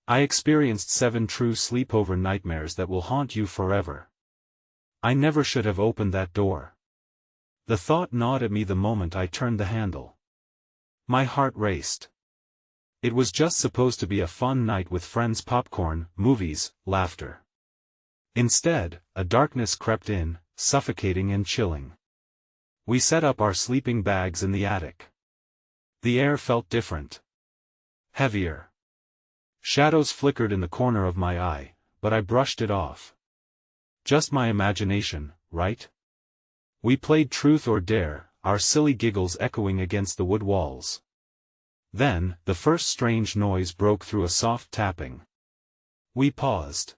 I experienced 7 true sleepover nightmares that will haunt you forever. I never should have opened that door. The thought gnawed at me the moment I turned the handle. My heart raced. It was just supposed to be a fun night with friends, popcorn, movies, laughter. Instead, a darkness crept in, suffocating and chilling. We set up our sleeping bags in the attic. The air felt different. Heavier. Shadows flickered in the corner of my eye, but I brushed it off. Just my imagination, right? We played truth or dare, our silly giggles echoing against the wood walls. Then, the first strange noise broke through a soft tapping. We paused.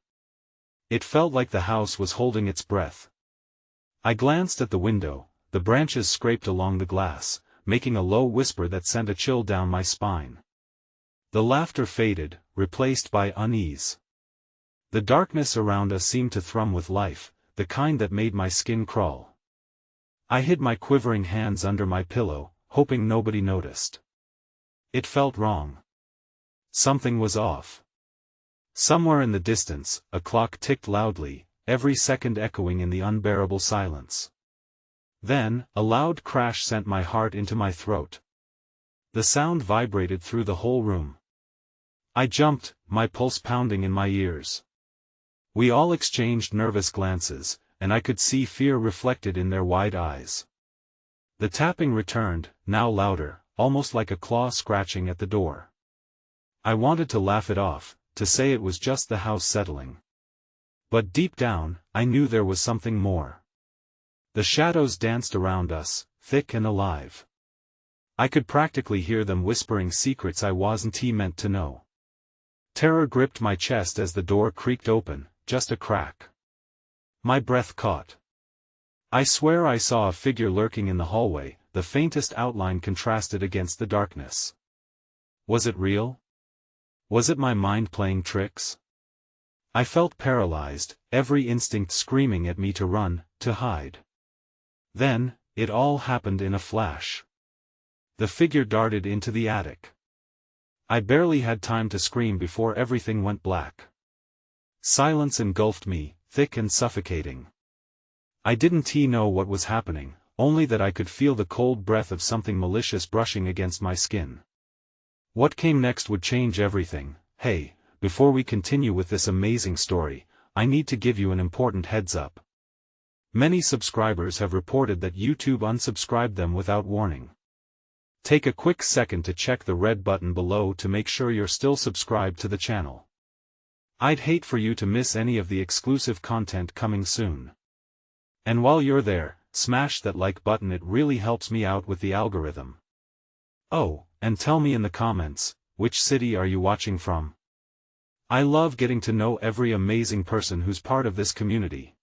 It felt like the house was holding its breath. I glanced at the window, the branches scraped along the glass, making a low whisper that sent a chill down my spine. The laughter faded, replaced by unease. The darkness around us seemed to thrum with life, the kind that made my skin crawl. I hid my quivering hands under my pillow, hoping nobody noticed. It felt wrong. Something was off. Somewhere in the distance, a clock ticked loudly, every second echoing in the unbearable silence. Then, a loud crash sent my heart into my throat. The sound vibrated through the whole room. I jumped, my pulse pounding in my ears. We all exchanged nervous glances, and I could see fear reflected in their wide eyes. The tapping returned, now louder, almost like a claw scratching at the door. I wanted to laugh it off, to say it was just the house settling. But deep down, I knew there was something more. The shadows danced around us, thick and alive. I could practically hear them whispering secrets I wasn't meant to know. Terror gripped my chest as the door creaked open, just a crack. My breath caught. I swear I saw a figure lurking in the hallway, the faintest outline contrasted against the darkness. Was it real? Was it my mind playing tricks? I felt paralyzed, every instinct screaming at me to run, to hide. Then, it all happened in a flash. The figure darted into the attic. I barely had time to scream before everything went black. Silence engulfed me, thick and suffocating. I didn't know what was happening, only that I could feel the cold breath of something malicious brushing against my skin. What came next would change everything. Hey, before we continue with this amazing story, I need to give you an important heads up. Many subscribers have reported that YouTube unsubscribed them without warning. Take a quick second to check the red button below to make sure you're still subscribed to the channel. I'd hate for you to miss any of the exclusive content coming soon. And while you're there, smash that like button, it really helps me out with the algorithm. Oh, and tell me in the comments, which city are you watching from? I love getting to know every amazing person who's part of this community.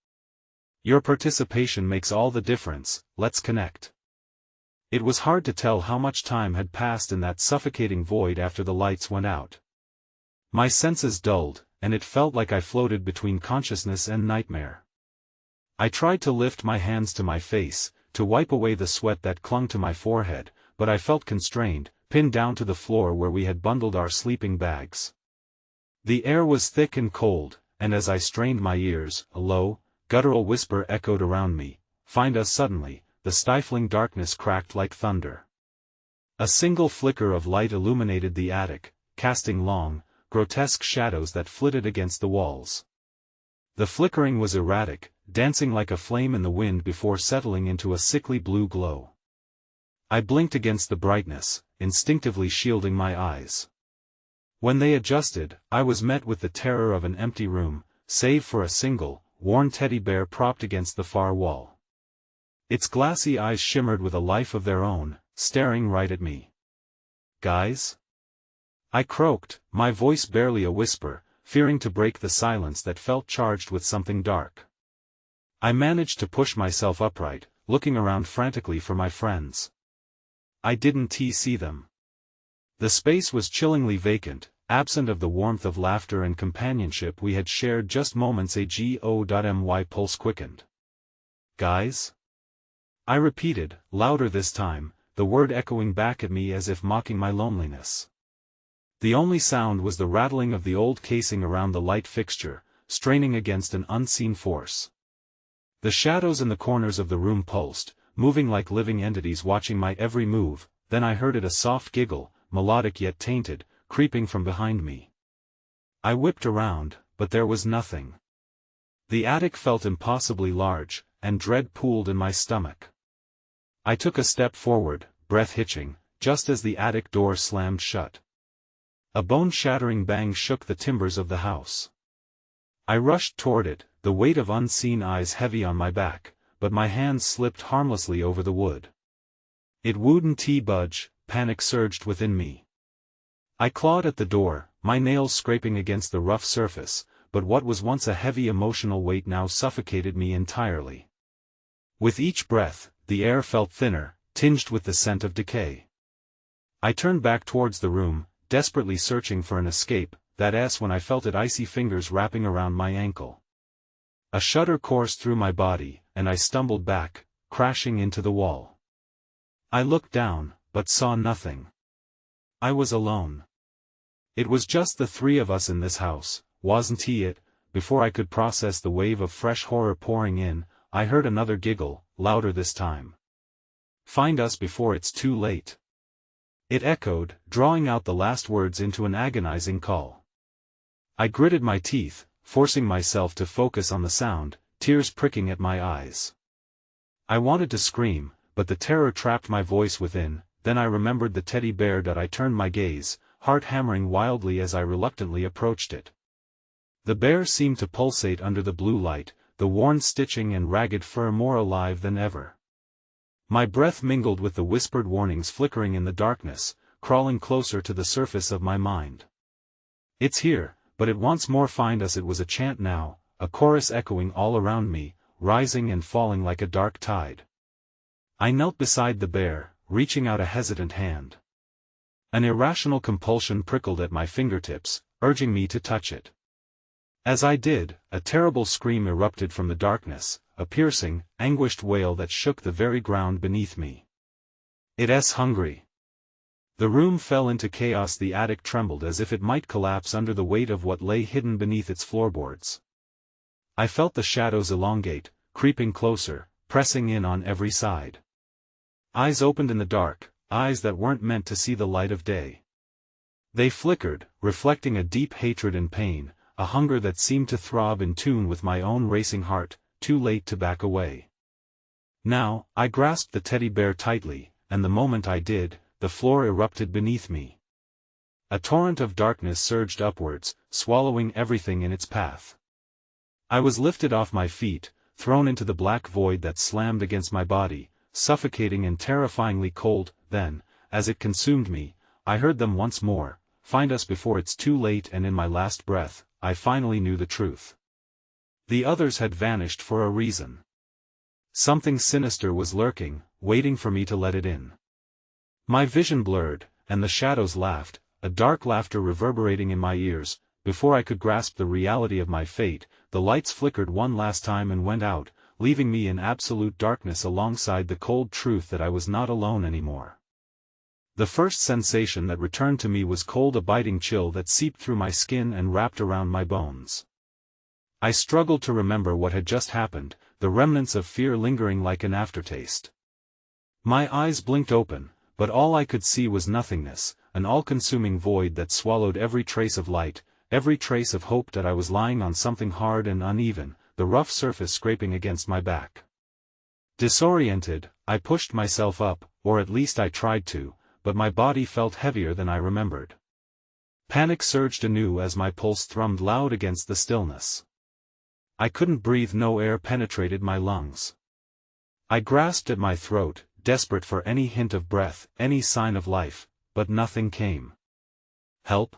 Your participation makes all the difference. Let's connect. It was hard to tell how much time had passed in that suffocating void after the lights went out. My senses dulled, and it felt like I floated between consciousness and nightmare. I tried to lift my hands to my face, to wipe away the sweat that clung to my forehead, but I felt constrained, pinned down to the floor where we had bundled our sleeping bags. The air was thick and cold, and as I strained my ears, a low, guttural whisper echoed around me, "Find us suddenly." The stifling darkness cracked like thunder. A single flicker of light illuminated the attic, casting long, grotesque shadows that flitted against the walls. The flickering was erratic, dancing like a flame in the wind before settling into a sickly blue glow. I blinked against the brightness, instinctively shielding my eyes. When they adjusted, I was met with the terror of an empty room, save for a single, worn teddy bear propped against the far wall. Its glassy eyes shimmered with a life of their own, staring right at me. "Guys?" I croaked, my voice barely a whisper, fearing to break the silence that felt charged with something dark. I managed to push myself upright, looking around frantically for my friends. I didn't see them. The space was chillingly vacant, absent of the warmth of laughter and companionship we had shared just moments ago. My pulse quickened. "Guys?" I repeated, louder this time, the word echoing back at me as if mocking my loneliness. The only sound was the rattling of the old casing around the light fixture, straining against an unseen force. The shadows in the corners of the room pulsed, moving like living entities watching my every move. Then I heard a soft giggle, melodic yet tainted, creeping from behind me. I whipped around, but there was nothing. The attic felt impossibly large, and dread pooled in my stomach. I took a step forward, breath hitching, just as the attic door slammed shut. A bone-shattering bang shook the timbers of the house. I rushed toward it, the weight of unseen eyes heavy on my back, but my hands slipped harmlessly over the wood. It wouldn't budge, panic surged within me. I clawed at the door, my nails scraping against the rough surface, but what was once a heavy emotional weight now suffocated me entirely. With each breath, the air felt thinner, tinged with the scent of decay. I turned back towards the room, desperately searching for an escape. That's when I felt icy fingers wrapping around my ankle. A shudder coursed through my body, and I stumbled back, crashing into the wall. I looked down, but saw nothing. I was alone. It was just the three of us in this house, wasn't it? Before I could process the wave of fresh horror pouring in, I heard another giggle, louder this time. "Find us before it's too late." It echoed, drawing out the last words into an agonizing call. I gritted my teeth, forcing myself to focus on the sound, tears pricking at my eyes. I wanted to scream, but the terror trapped my voice within. Then I remembered the teddy bear that I turned my gaze, heart hammering wildly as I reluctantly approached it. The bear seemed to pulsate under the blue light, the worn stitching and ragged fur more alive than ever. My breath mingled with the whispered warnings flickering in the darkness, crawling closer to the surface of my mind. "It's here, but it wants more. Find us." It was a chant now, a chorus echoing all around me, rising and falling like a dark tide. I knelt beside the bear, reaching out a hesitant hand. An irrational compulsion prickled at my fingertips, urging me to touch it. As I did, a terrible scream erupted from the darkness, a piercing, anguished wail that shook the very ground beneath me. "It's hungry." The room fell into chaos. The attic trembled as if it might collapse under the weight of what lay hidden beneath its floorboards. I felt the shadows elongate, creeping closer, pressing in on every side. Eyes opened in the dark, eyes that weren't meant to see the light of day. They flickered, reflecting a deep hatred and pain, a hunger that seemed to throb in tune with my own racing heart. Too late to back away. Now, I grasped the teddy bear tightly, and the moment I did, the floor erupted beneath me. A torrent of darkness surged upwards, swallowing everything in its path. I was lifted off my feet, thrown into the black void that slammed against my body, suffocating and terrifyingly cold. Then, as it consumed me, I heard them once more, "Find us before it's too late." And in my last breath, I finally knew the truth. The others had vanished for a reason. Something sinister was lurking, waiting for me to let it in. My vision blurred, and the shadows laughed, a dark laughter reverberating in my ears. Before I could grasp the reality of my fate, the lights flickered one last time and went out, leaving me in absolute darkness alongside the cold truth that I was not alone anymore. The first sensation that returned to me was cold, a biting chill that seeped through my skin and wrapped around my bones. I struggled to remember what had just happened, the remnants of fear lingering like an aftertaste. My eyes blinked open, but all I could see was nothingness, an all-consuming void that swallowed every trace of light, every trace of hope. That I was lying on something hard and uneven, the rough surface scraping against my back. Disoriented, I pushed myself up, or at least I tried to, but my body felt heavier than I remembered. Panic surged anew as my pulse thrummed loud against the stillness. I couldn't breathe, no air penetrated my lungs. I grasped at my throat, desperate for any hint of breath, any sign of life, but nothing came. "Help?"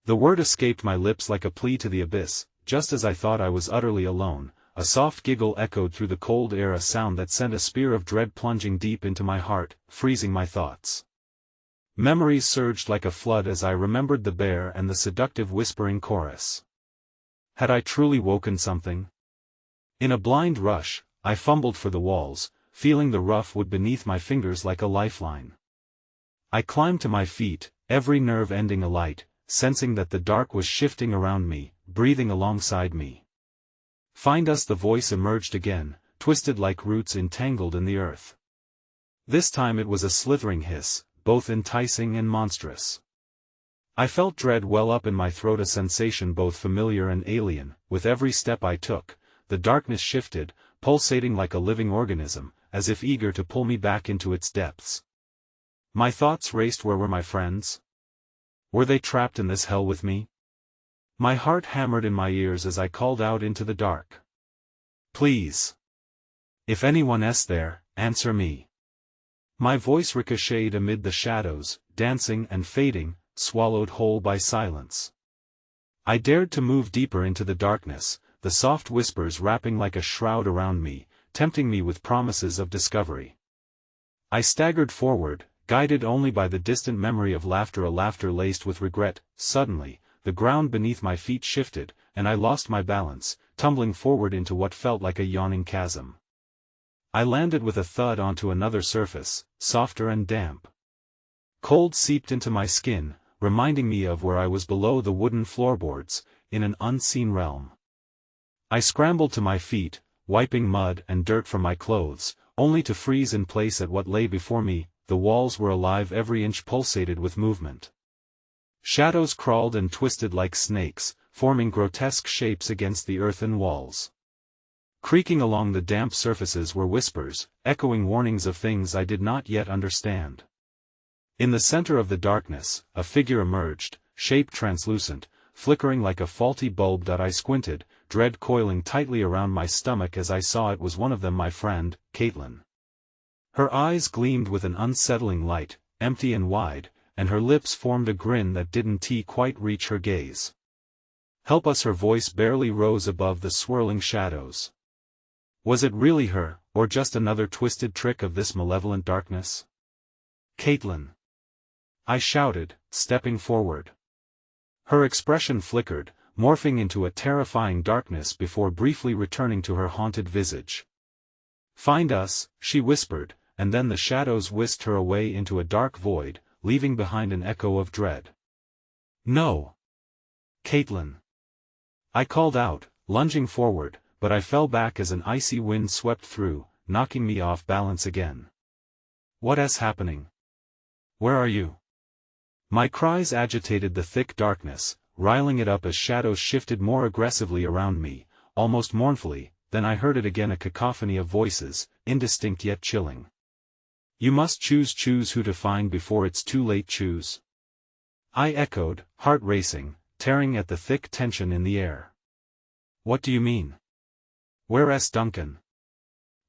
The word escaped my lips like a plea to the abyss. Just as I thought I was utterly alone, a soft giggle echoed through the cold air, a sound that sent a spear of dread plunging deep into my heart, freezing my thoughts. Memories surged like a flood as I remembered the bear and the seductive whispering chorus. Had I truly woken something? In a blind rush, I fumbled for the walls, feeling the rough wood beneath my fingers like a lifeline. I climbed to my feet, every nerve ending alight, sensing that the dark was shifting around me, breathing alongside me. "Find us," the voice emerged again, twisted like roots entangled in the earth. This time it was a slithering hiss, both enticing and monstrous. I felt dread well up in my throat, a sensation both familiar and alien. With every step I took, the darkness shifted, pulsating like a living organism, as if eager to pull me back into its depths. My thoughts raced. Where were my friends? Were they trapped in this hell with me? My heart hammered in my ears as I called out into the dark. "Please! If anyone's there, answer me." My voice ricocheted amid the shadows, dancing and fading, swallowed whole by silence. I dared to move deeper into the darkness, the soft whispers wrapping like a shroud around me, tempting me with promises of discovery. I staggered forward, guided only by the distant memory of laughter, a laughter laced with regret. Suddenly, the ground beneath my feet shifted, and I lost my balance, tumbling forward into what felt like a yawning chasm. I landed with a thud onto another surface, softer and damp. Cold seeped into my skin, reminding me of where I was below the wooden floorboards, in an unseen realm. I scrambled to my feet, wiping mud and dirt from my clothes, only to freeze in place at what lay before me. The walls were alive, every inch pulsated with movement. Shadows crawled and twisted like snakes, forming grotesque shapes against the earthen walls. Creaking along the damp surfaces were whispers, echoing warnings of things I did not yet understand. In the center of the darkness, a figure emerged, shape translucent, flickering like a faulty bulb. I squinted, dread coiling tightly around my stomach as I saw it was one of them, my friend, Caitlin. Her eyes gleamed with an unsettling light, empty and wide, and her lips formed a grin that didn't quite reach her gaze. "Help us," her voice barely rose above the swirling shadows. Was it really her, or just another twisted trick of this malevolent darkness? "Caitlin!" I shouted, stepping forward. Her expression flickered, morphing into a terrifying darkness before briefly returning to her haunted visage. "Find us," she whispered, and then the shadows whisked her away into a dark void, leaving behind an echo of dread. "No! Caitlin!" I called out, lunging forward, but I fell back as an icy wind swept through, knocking me off balance again. "What's happening? Where are you?" My cries agitated the thick darkness, riling it up as shadows shifted more aggressively around me, almost mournfully. Then I heard it again, a cacophony of voices, indistinct yet chilling. "You must choose who to find before it's too late, choose." I echoed, heart racing, tearing at the thick tension in the air. "What do you mean? Where's Duncan?"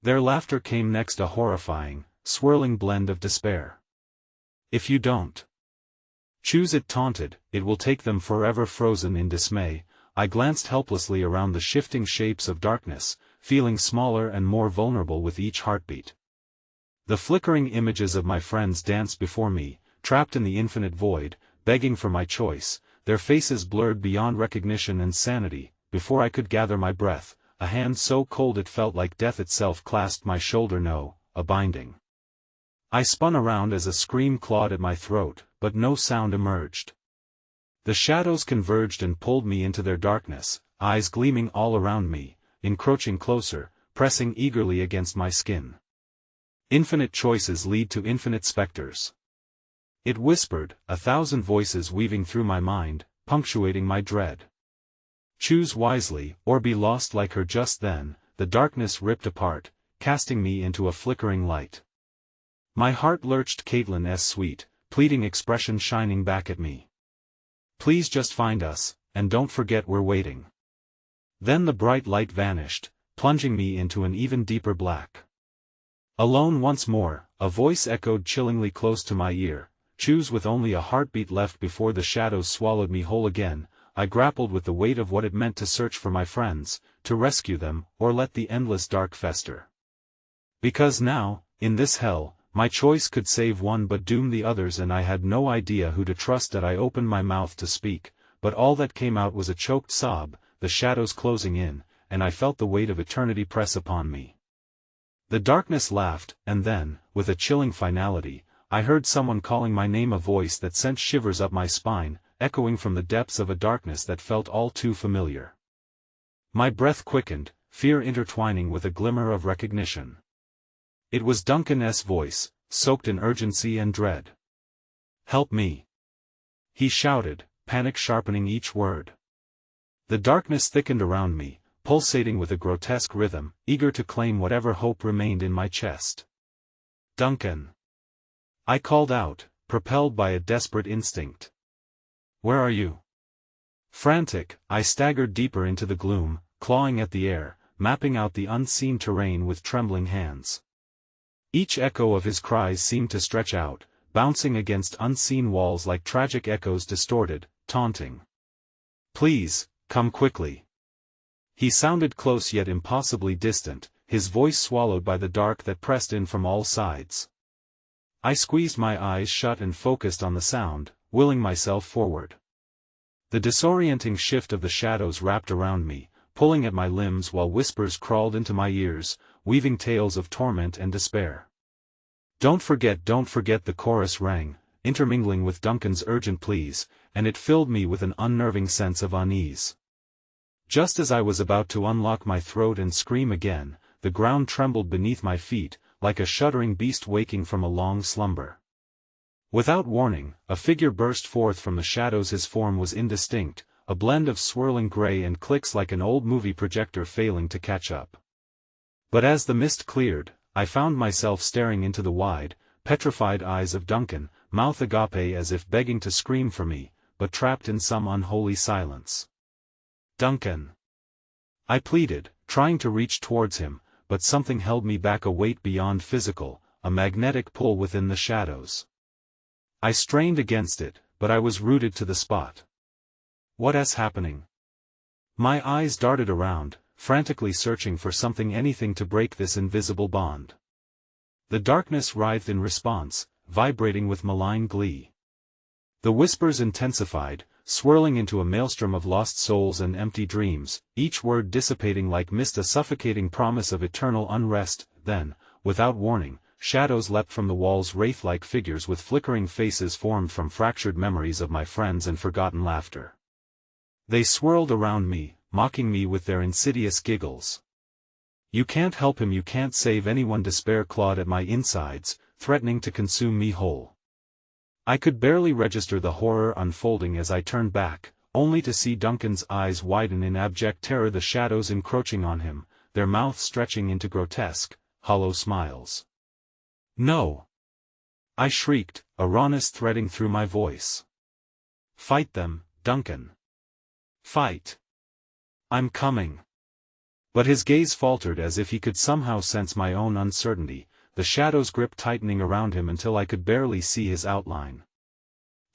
Their laughter came next, a horrifying, swirling blend of despair. "If you don't choose," it taunted, "it will take them forever." Frozen in dismay, I glanced helplessly around the shifting shapes of darkness, feeling smaller and more vulnerable with each heartbeat. The flickering images of my friends danced before me, trapped in the infinite void, begging for my choice, their faces blurred beyond recognition and sanity. Before I could gather my breath, a hand so cold it felt like death itself clasped my shoulder. "No, a binding." I spun around as a scream clawed at my throat, but no sound emerged. The shadows converged and pulled me into their darkness, eyes gleaming all around me, encroaching closer, pressing eagerly against my skin. "Infinite choices lead to infinite specters," it whispered, a thousand voices weaving through my mind, punctuating my dread. "Choose wisely, or be lost like her." Just then, the darkness ripped apart, casting me into a flickering light. My heart lurched, Caitlin's sweet, pleading expression shining back at me. "Please just find us, and don't forget we're waiting." Then the bright light vanished, plunging me into an even deeper black. Alone once more, a voice echoed chillingly close to my ear, "Choose." With only a heartbeat left before the shadows swallowed me whole again, I grappled with the weight of what it meant to search for my friends, to rescue them, or let the endless dark fester. Because now, in this hell, my choice could save one but doom the others, and I had no idea who to trust. I opened my mouth to speak, but all that came out was a choked sob, the shadows closing in, and I felt the weight of eternity press upon me. The darkness laughed, and then, with a chilling finality, I heard someone calling my name, a voice that sent shivers up my spine, echoing from the depths of a darkness that felt all too familiar. My breath quickened, fear intertwining with a glimmer of recognition. It was Duncan's voice, soaked in urgency and dread. "Help me!" he shouted, panic sharpening each word. The darkness thickened around me, pulsating with a grotesque rhythm, eager to claim whatever hope remained in my chest. "Duncan!" I called out, propelled by a desperate instinct. "Where are you?" Frantic, I staggered deeper into the gloom, clawing at the air, mapping out the unseen terrain with trembling hands. Each echo of his cries seemed to stretch out, bouncing against unseen walls like tragic echoes, distorted, taunting. "Please, come quickly." He sounded close yet impossibly distant, his voice swallowed by the dark that pressed in from all sides. I squeezed my eyes shut and focused on the sound, willing myself forward. The disorienting shift of the shadows wrapped around me, pulling at my limbs while whispers crawled into my ears, weaving tales of torment and despair. Don't forget," the chorus rang, intermingling with Duncan's urgent pleas, and it filled me with an unnerving sense of unease. Just as I was about to unlock my throat and scream again, the ground trembled beneath my feet, like a shuddering beast waking from a long slumber. Without warning, a figure burst forth from the shadows. His form was indistinct, a blend of swirling gray and clicks like an old movie projector failing to catch up. But as the mist cleared, I found myself staring into the wide, petrified eyes of Duncan, mouth agape as if begging to scream for me, but trapped in some unholy silence. "Duncan!" I pleaded, trying to reach towards him, but something held me back, a weight beyond physical, a magnetic pull within the shadows. I strained against it, but I was rooted to the spot. "What is happening?" My eyes darted around, frantically searching for something, anything to break this invisible bond. The darkness writhed in response, vibrating with malign glee. The whispers intensified, swirling into a maelstrom of lost souls and empty dreams, each word dissipating like mist, a suffocating promise of eternal unrest. Then, without warning, shadows leapt from the walls, wraith-like figures with flickering faces formed from fractured memories of my friends and forgotten laughter. They swirled around me, mocking me with their insidious giggles. "You can't help him, you can't save anyone." Despair clawed at my insides, threatening to consume me whole. I could barely register the horror unfolding as I turned back, only to see Duncan's eyes widen in abject terror, the shadows encroaching on him, their mouths stretching into grotesque, hollow smiles. "No!" I shrieked, a rawness threading through my voice. "Fight them, Duncan. Fight! I'm coming." But his gaze faltered as if he could somehow sense my own uncertainty, the shadows' grip tightening around him until I could barely see his outline.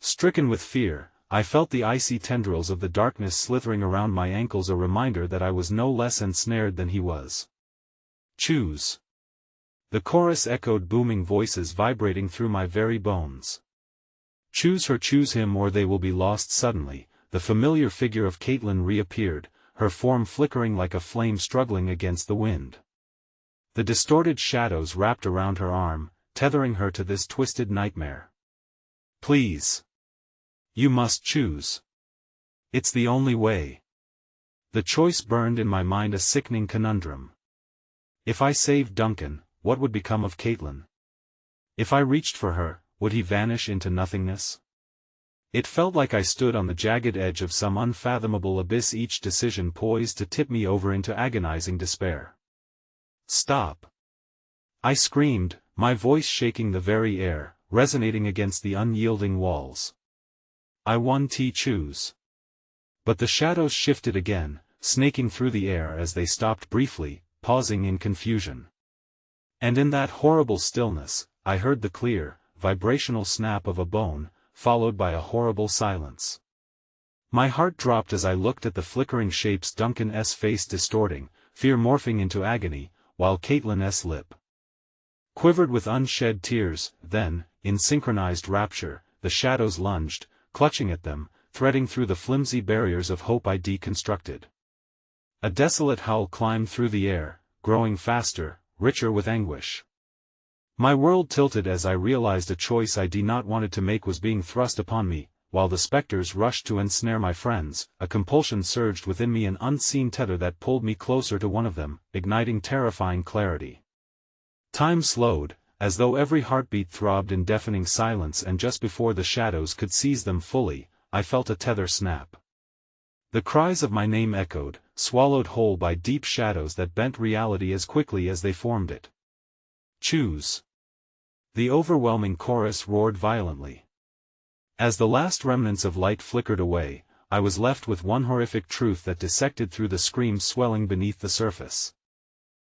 Stricken with fear, I felt the icy tendrils of the darkness slithering around my ankles, a reminder that I was no less ensnared than he was. "Choose." The chorus echoed, booming voices vibrating through my very bones. "Choose her, choose him, or they will be lost." Suddenly, the familiar figure of Caitlin reappeared, her form flickering like a flame struggling against the wind. The distorted shadows wrapped around her arm, tethering her to this twisted nightmare. "Please. You must choose. It's the only way." The choice burned in my mind, a sickening conundrum. If I saved Duncan, what would become of Caitlin? If I reached for her, would he vanish into nothingness? It felt like I stood on the jagged edge of some unfathomable abyss, each decision poised to tip me over into agonizing despair. "Stop!" I screamed, my voice shaking the very air, resonating against the unyielding walls. "I want to choose." But the shadows shifted again, snaking through the air as they stopped briefly, pausing in confusion. And in that horrible stillness, I heard the clear, vibrational snap of a bone, followed by a horrible silence. My heart dropped as I looked at the flickering shapes, Duncan's face distorting, fear morphing into agony, while Caitlin's lip quivered with unshed tears. Then, in synchronized rapture, the shadows lunged, clutching at them, threading through the flimsy barriers of hope I deconstructed. A desolate howl climbed through the air, growing faster, richer with anguish. My world tilted as I realized a choice I did not wanted to make was being thrust upon me. While the specters rushed to ensnare my friends, a compulsion surged within me, an unseen tether that pulled me closer to one of them, igniting terrifying clarity. Time slowed, as though every heartbeat throbbed in deafening silence, and just before the shadows could seize them fully, I felt a tether snap. The cries of my name echoed, swallowed whole by deep shadows that bent reality as quickly as they formed it. Choose. The overwhelming chorus roared violently. As the last remnants of light flickered away, I was left with one horrific truth that dissected through the screams swelling beneath the surface.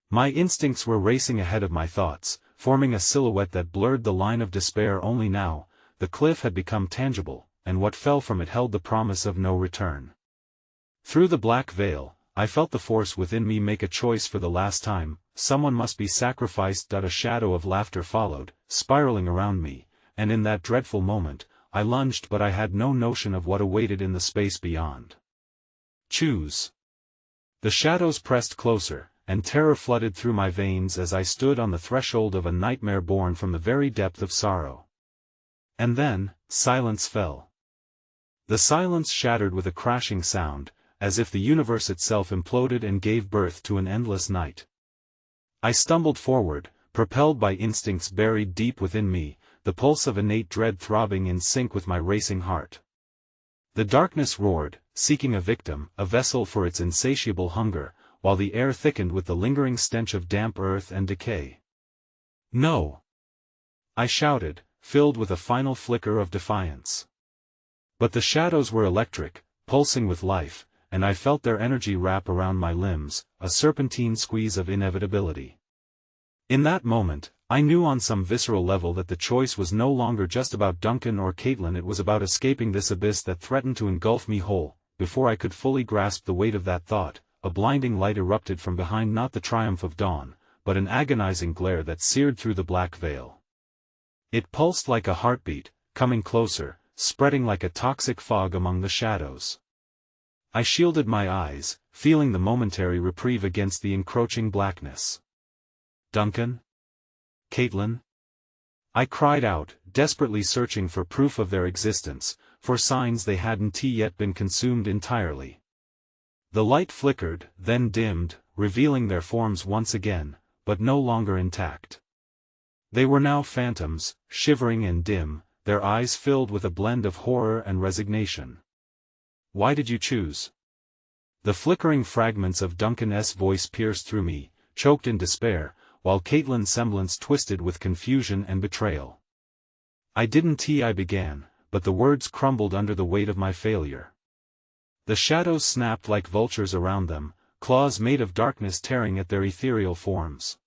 My instincts were racing ahead of my thoughts, forming a silhouette that blurred the line of despair. Only now, the cliff had become tangible, and what fell from it held the promise of no return. Through the black veil, I felt the force within me make a choice for the last time. Someone must be sacrificed. A shadow of laughter followed, spiraling around me, and in that dreadful moment, I lunged, but I had no notion of what awaited in the space beyond. Choose. The shadows pressed closer, and terror flooded through my veins as I stood on the threshold of a nightmare born from the very depth of sorrow. And then, silence fell. The silence shattered with a crashing sound, as if the universe itself imploded and gave birth to an endless night. I stumbled forward, propelled by instincts buried deep within me, the pulse of innate dread throbbing in sync with my racing heart. The darkness roared, seeking a victim, a vessel for its insatiable hunger, while the air thickened with the lingering stench of damp earth and decay. No! I shouted, filled with a final flicker of defiance. But the shadows were electric, pulsing with life, and I felt their energy wrap around my limbs, a serpentine squeeze of inevitability. In that moment, I knew on some visceral level that the choice was no longer just about Duncan or Caitlin. It was about escaping this abyss that threatened to engulf me whole. Before I could fully grasp the weight of that thought, a blinding light erupted from behind, not the triumph of dawn, but an agonizing glare that seared through the black veil. It pulsed like a heartbeat, coming closer, spreading like a toxic fog among the shadows. I shielded my eyes, feeling the momentary reprieve against the encroaching blackness. Duncan? Caitlin? I cried out, desperately searching for proof of their existence, for signs they hadn't yet been consumed entirely. The light flickered, then dimmed, revealing their forms once again, but no longer intact. They were now phantoms, shivering and dim, their eyes filled with a blend of horror and resignation. Why did you choose? The flickering fragments of Duncan's voice pierced through me, choked in despair, while Caitlin's semblance twisted with confusion and betrayal. I didn't, I began, but the words crumbled under the weight of my failure. The shadows snapped like vultures around them, claws made of darkness tearing at their ethereal forms.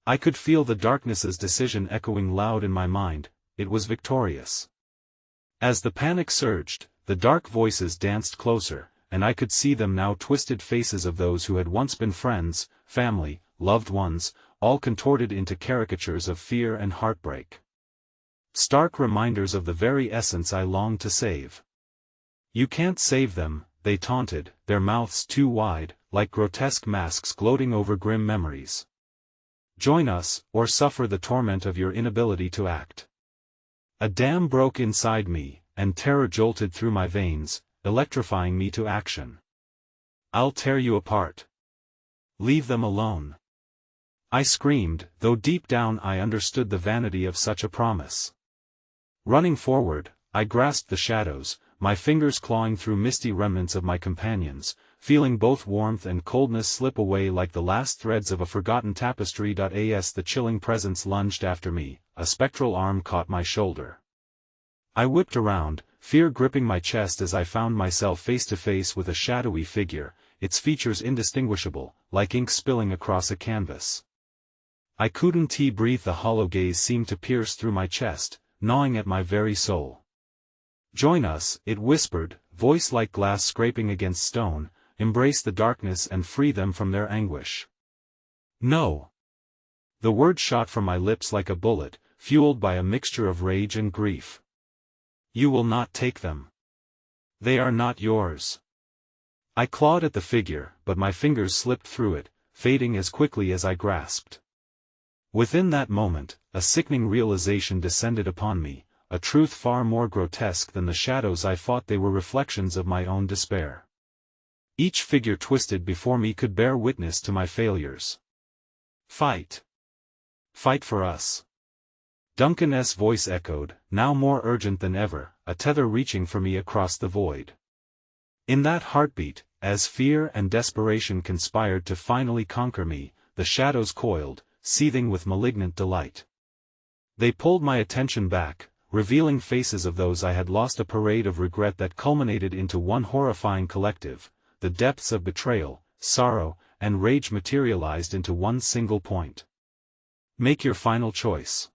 I could feel the darkness's decision echoing loud in my mind. It was victorious. As the panic surged, the dark voices danced closer, and I could see them now, twisted faces of those who had once been friends, family, loved ones, all contorted into caricatures of fear and heartbreak. Stark reminders of the very essence I longed to save. You can't save them, they taunted, their mouths too wide, like grotesque masks gloating over grim memories. Join us, or suffer the torment of your inability to act. A dam broke inside me, and terror jolted through my veins, electrifying me to action. I'll tear you apart. Leave them alone. I screamed, though deep down I understood the vanity of such a promise. Running forward, I grasped the shadows, my fingers clawing through misty remnants of my companions, feeling both warmth and coldness slip away like the last threads of a forgotten tapestry. As the chilling presence lunged after me, a spectral arm caught my shoulder. I whipped around, fear gripping my chest as I found myself face to face with a shadowy figure, its features indistinguishable, like ink spilling across a canvas. I couldn't breathe. The hollow gaze seemed to pierce through my chest, gnawing at my very soul. Join us, it whispered, voice like glass scraping against stone, embrace the darkness and free them from their anguish. No. The word shot from my lips like a bullet, fueled by a mixture of rage and grief. You will not take them. They are not yours. I clawed at the figure, but my fingers slipped through it, fading as quickly as I grasped. Within that moment, a sickening realization descended upon me, a truth far more grotesque than the shadows I fought. They were reflections of my own despair. Each figure twisted before me could bear witness to my failures. Fight. Fight for us. Duncan's voice echoed, now more urgent than ever, a tether reaching for me across the void. In that heartbeat, as fear and desperation conspired to finally conquer me, the shadows coiled, seething with malignant delight. They pulled my attention back, revealing faces of those I had lost, a parade of regret that culminated into one horrifying collective. The depths of betrayal, sorrow, and rage materialized into one single point. Make your final choice.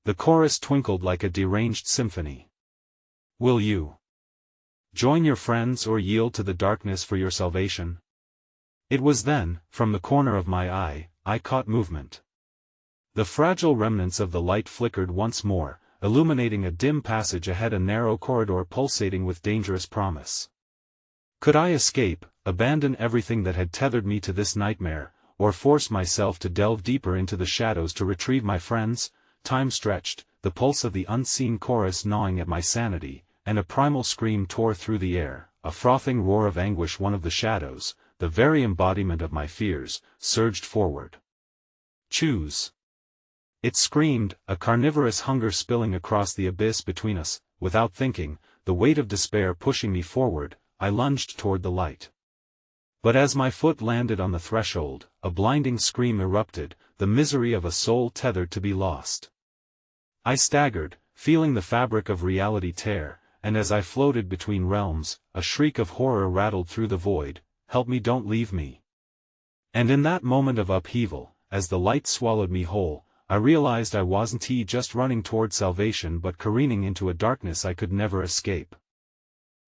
The chorus twinkled like a deranged symphony. Will you join your friends or yield to the darkness for your salvation? It was then, from the corner of my eye, I caught movement. The fragile remnants of the light flickered once more, illuminating a dim passage ahead, a narrow corridor pulsating with dangerous promise. Could I escape, abandon everything that had tethered me to this nightmare, or force myself to delve deeper into the shadows to retrieve my friends? Time stretched, the pulse of the unseen chorus gnawing at my sanity, and a primal scream tore through the air, a frothing roar of anguish. One of the shadows, the very embodiment of my fears, surged forward. Choose. It screamed, a carnivorous hunger spilling across the abyss between us. Without thinking, the weight of despair pushing me forward, I lunged toward the light. But as my foot landed on the threshold, a blinding scream erupted, the misery of a soul tethered to be lost. I staggered, feeling the fabric of reality tear, and as I floated between realms, a shriek of horror rattled through the void. Help me, don't leave me. And in that moment of upheaval, as the light swallowed me whole, I realized I wasn't just running toward salvation but careening into a darkness I could never escape.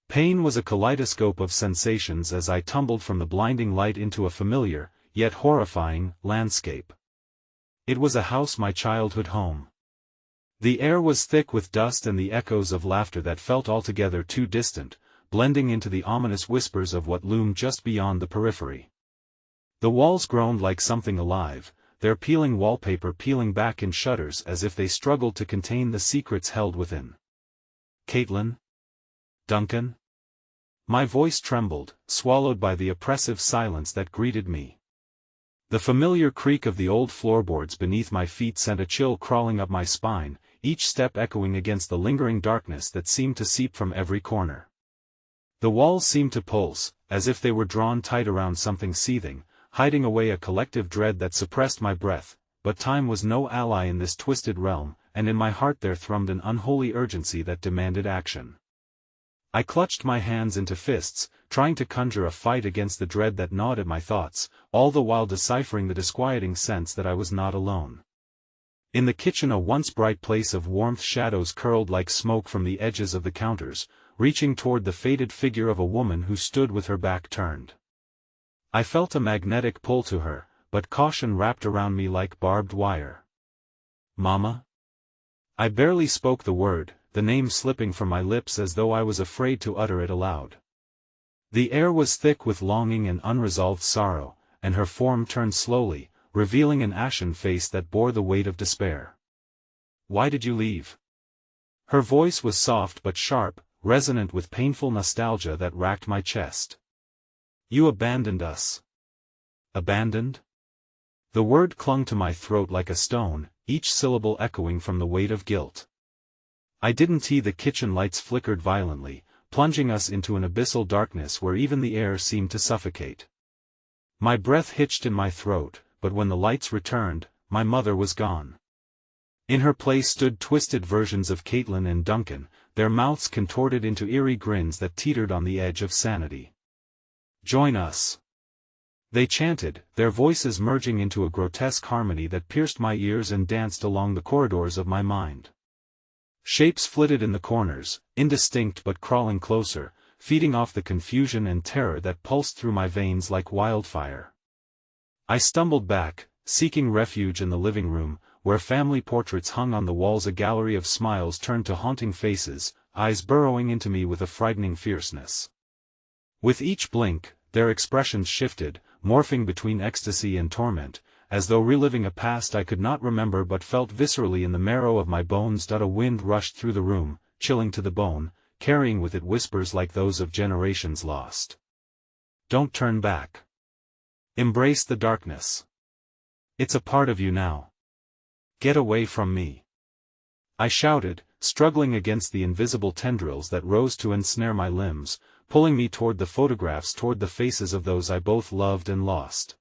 Pain was a kaleidoscope of sensations as I tumbled from the blinding light into a familiar, yet horrifying, landscape. It was a house, my childhood home. The air was thick with dust and the echoes of laughter that felt altogether too distant, blending into the ominous whispers of what loomed just beyond the periphery. The walls groaned like something alive, their peeling wallpaper peeling back in shudders as if they struggled to contain the secrets held within. Caitlin? Duncan? My voice trembled, swallowed by the oppressive silence that greeted me. The familiar creak of the old floorboards beneath my feet sent a chill crawling up my spine, each step echoing against the lingering darkness that seemed to seep from every corner. The walls seemed to pulse, as if they were drawn tight around something seething, hiding away a collective dread that suppressed my breath. But time was no ally in this twisted realm, and in my heart there thrummed an unholy urgency that demanded action. I clutched my hands into fists, trying to conjure a fight against the dread that gnawed at my thoughts, all the while deciphering the disquieting sense that I was not alone. In the kitchen, a once bright place of warmth, shadows curled like smoke from the edges of the counters, reaching toward the faded figure of a woman who stood with her back turned. I felt a magnetic pull to her, but caution wrapped around me like barbed wire. Mama? I barely spoke the word, the name slipping from my lips as though I was afraid to utter it aloud. The air was thick with longing and unresolved sorrow, and her form turned slowly, revealing an ashen face that bore the weight of despair. Why did you leave? Her voice was soft but sharp, resonant with painful nostalgia that racked my chest. You abandoned us. Abandoned? The word clung to my throat like a stone, each syllable echoing from the weight of guilt. I didn't. The kitchen lights flickered violently, plunging us into an abyssal darkness where even the air seemed to suffocate. My breath hitched in my throat, but when the lights returned, my mother was gone. In her place stood twisted versions of Caitlin and Duncan, their mouths contorted into eerie grins that teetered on the edge of sanity. Join us. They chanted, their voices merging into a grotesque harmony that pierced my ears and danced along the corridors of my mind. Shapes flitted in the corners, indistinct but crawling closer, feeding off the confusion and terror that pulsed through my veins like wildfire. I stumbled back, seeking refuge in the living room, where family portraits hung on the walls, a gallery of smiles turned to haunting faces, eyes burrowing into me with a frightening fierceness. With each blink, their expressions shifted, morphing between ecstasy and torment, as though reliving a past I could not remember but felt viscerally in the marrow of my bones. A wind rushed through the room, chilling to the bone, carrying with it whispers like those of generations lost. Don't turn back. Embrace the darkness. It's a part of you now. Get away from me. I shouted, struggling against the invisible tendrils that rose to ensnare my limbs, pulling me toward the photographs, toward the faces of those I both loved and lost.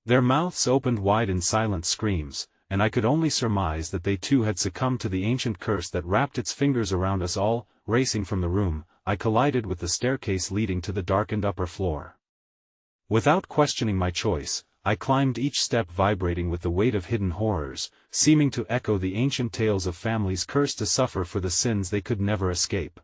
Their mouths opened wide in silent screams, and I could only surmise that they too had succumbed to the ancient curse that wrapped its fingers around us all. Racing from the room, I collided with the staircase leading to the darkened upper floor. Without questioning my choice, I climbed each step, vibrating with the weight of hidden horrors, seeming to echo the ancient tales of families cursed to suffer for the sins they could never escape.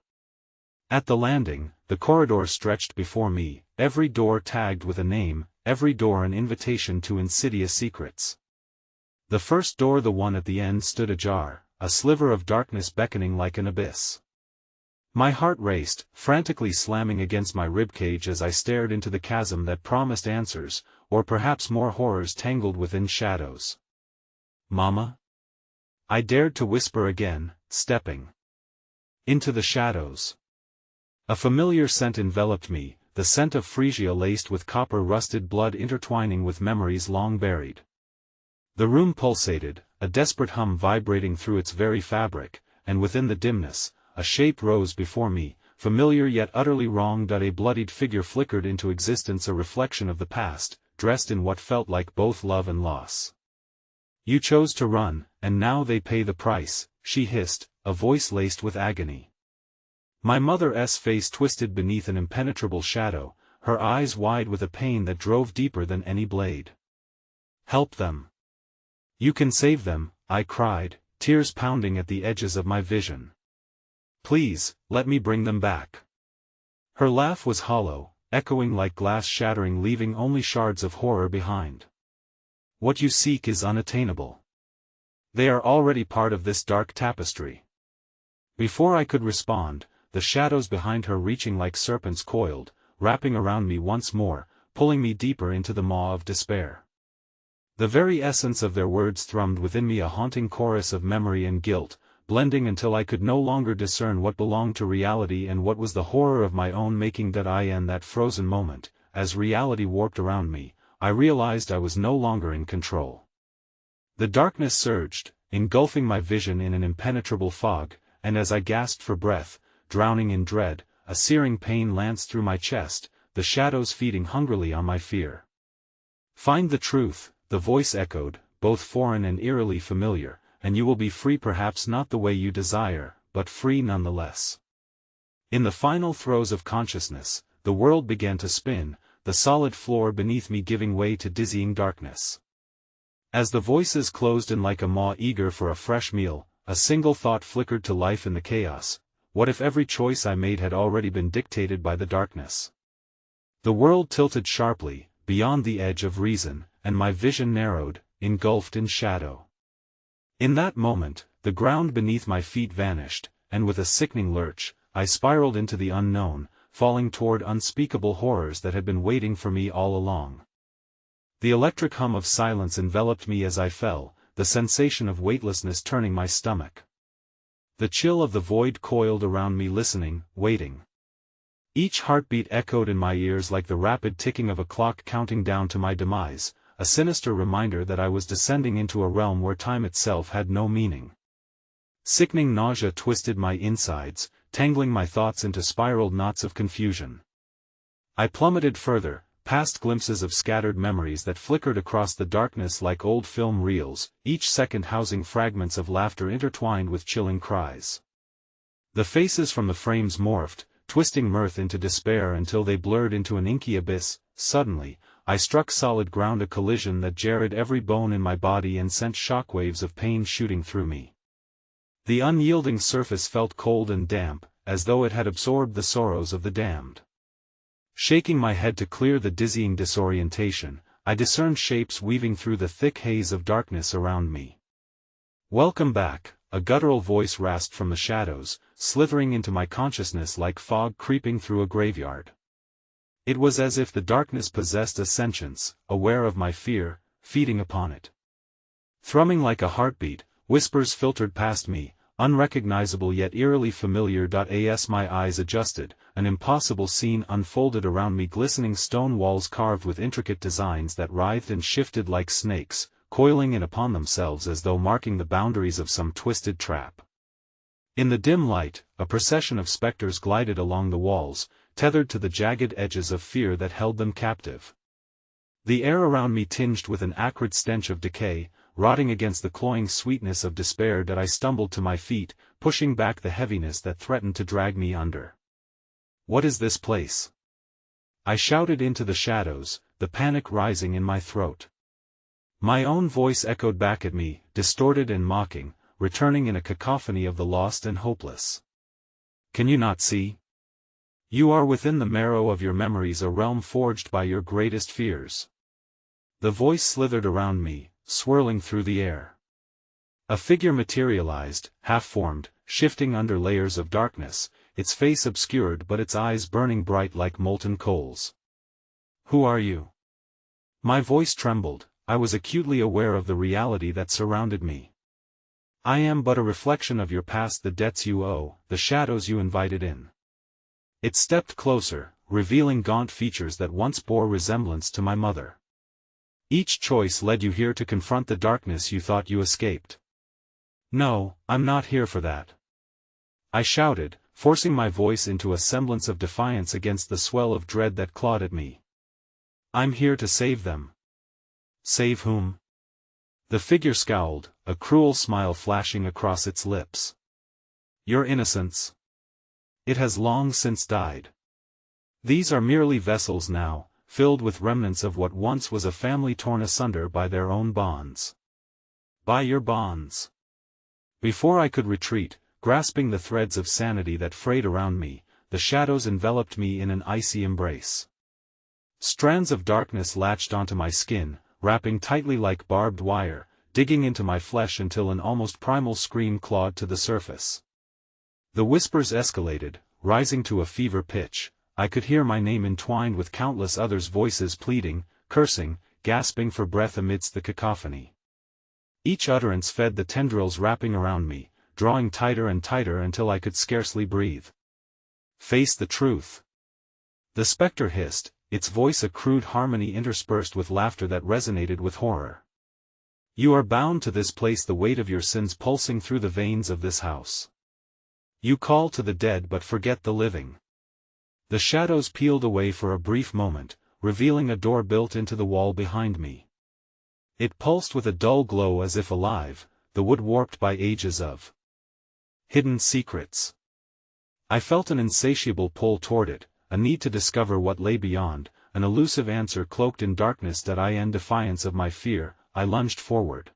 At the landing, the corridor stretched before me, every door tagged with a name, every door an invitation to insidious secrets. The first door, the one at the end, stood ajar, a sliver of darkness beckoning like an abyss. My heart raced, frantically slamming against my ribcage as I stared into the chasm that promised answers, or perhaps more horrors tangled within shadows. Mama? I dared to whisper again, stepping into the shadows. A familiar scent enveloped me, the scent of freesia laced with copper-rusted blood intertwining with memories long buried. The room pulsated, a desperate hum vibrating through its very fabric, and within the dimness, a shape rose before me, familiar yet utterly wrong. A bloodied figure flickered into existence, a reflection of the past, dressed in what felt like both love and loss. You chose to run, and now they pay the price, she hissed, a voice laced with agony. My mother's face twisted beneath an impenetrable shadow, her eyes wide with a pain that drove deeper than any blade. Help them. You can save them, I cried, tears pounding at the edges of my vision. Please, let me bring them back. Her laugh was hollow, echoing like glass shattering, leaving only shards of horror behind. What you seek is unattainable. They are already part of this dark tapestry. Before I could respond, the shadows behind her reaching like serpents coiled, wrapping around me once more, pulling me deeper into the maw of despair. The very essence of their words thrummed within me, a haunting chorus of memory and guilt, blending until I could no longer discern what belonged to reality and what was the horror of my own making. In that frozen moment, as reality warped around me, I realized I was no longer in control. The darkness surged, engulfing my vision in an impenetrable fog, and as I gasped for breath, drowning in dread, a searing pain lanced through my chest, the shadows feeding hungrily on my fear. Find the truth, the voice echoed, both foreign and eerily familiar, and you will be free, perhaps not the way you desire, but free nonetheless. In the final throes of consciousness, the world began to spin, the solid floor beneath me giving way to dizzying darkness. As the voices closed in like a maw eager for a fresh meal, a single thought flickered to life in the chaos: what if every choice I made had already been dictated by the darkness? The world tilted sharply, beyond the edge of reason, and my vision narrowed, engulfed in shadow. In that moment, the ground beneath my feet vanished, and with a sickening lurch, I spiraled into the unknown, falling toward unspeakable horrors that had been waiting for me all along. The electric hum of silence enveloped me as I fell, the sensation of weightlessness turning my stomach. The chill of the void coiled around me, listening, waiting. Each heartbeat echoed in my ears like the rapid ticking of a clock counting down to my demise, a sinister reminder that I was descending into a realm where time itself had no meaning. Sickening nausea twisted my insides, tangling my thoughts into spiraled knots of confusion. I plummeted further, past glimpses of scattered memories that flickered across the darkness like old film reels, each second housing fragments of laughter intertwined with chilling cries. The faces from the frames morphed, twisting mirth into despair until they blurred into an inky abyss. Suddenly, I struck solid ground, a collision that jarred every bone in my body and sent shockwaves of pain shooting through me. The unyielding surface felt cold and damp, as though it had absorbed the sorrows of the damned. Shaking my head to clear the dizzying disorientation, I discerned shapes weaving through the thick haze of darkness around me. "Welcome back," a guttural voice rasped from the shadows, slithering into my consciousness like fog creeping through a graveyard. It was as if the darkness possessed a sentience, aware of my fear, feeding upon it. Thrumming like a heartbeat, whispers filtered past me, unrecognizable yet eerily familiar. As my eyes adjusted, an impossible scene unfolded around me. Glistening stone walls carved with intricate designs that writhed and shifted like snakes, coiling in upon themselves as though marking the boundaries of some twisted trap. In the dim light, a procession of specters glided along the walls, tethered to the jagged edges of fear that held them captive. The air around me tinged with an acrid stench of decay, rotting against the cloying sweetness of despair. I stumbled to my feet, pushing back the heaviness that threatened to drag me under. "What is this place?" I shouted into the shadows, the panic rising in my throat. My own voice echoed back at me, distorted and mocking, returning in a cacophony of the lost and hopeless. "Can you not see? You are within the marrow of your memories, a realm forged by your greatest fears." The voice slithered around me, swirling through the air. A figure materialized, half-formed, shifting under layers of darkness, its face obscured but its eyes burning bright like molten coals. "Who are you?" My voice trembled. I was acutely aware of the reality that surrounded me. "I am but a reflection of your past, the debts you owe, the shadows you invited in." It stepped closer, revealing gaunt features that once bore resemblance to my mother. "Each choice led you here to confront the darkness you thought you escaped." "No, I'm not here for that," I shouted, forcing my voice into a semblance of defiance against the swell of dread that clawed at me. "I'm here to save them." "Save whom?" The figure scowled, a cruel smile flashing across its lips. "Your innocence. It has long since died. These are merely vessels now, filled with remnants of what once was a family torn asunder by their own bonds." "By your bonds." Before I could retreat, grasping the threads of sanity that frayed around me, the shadows enveloped me in an icy embrace. Strands of darkness latched onto my skin, wrapping tightly like barbed wire, digging into my flesh until an almost primal scream clawed to the surface. The whispers escalated, rising to a fever pitch. I could hear my name entwined with countless others' voices pleading, cursing, gasping for breath amidst the cacophony. Each utterance fed the tendrils wrapping around me, drawing tighter and tighter until I could scarcely breathe. "Face the truth," the spectre hissed, its voice a crude harmony interspersed with laughter that resonated with horror. "You are bound to this place, the weight of your sins pulsing through the veins of this house. You call to the dead but forget the living." The shadows peeled away for a brief moment, revealing a door built into the wall behind me. It pulsed with a dull glow as if alive, the wood warped by ages of hidden secrets. I felt an insatiable pull toward it, a need to discover what lay beyond, an elusive answer cloaked in darkness. In defiance of my fear, I lunged forward.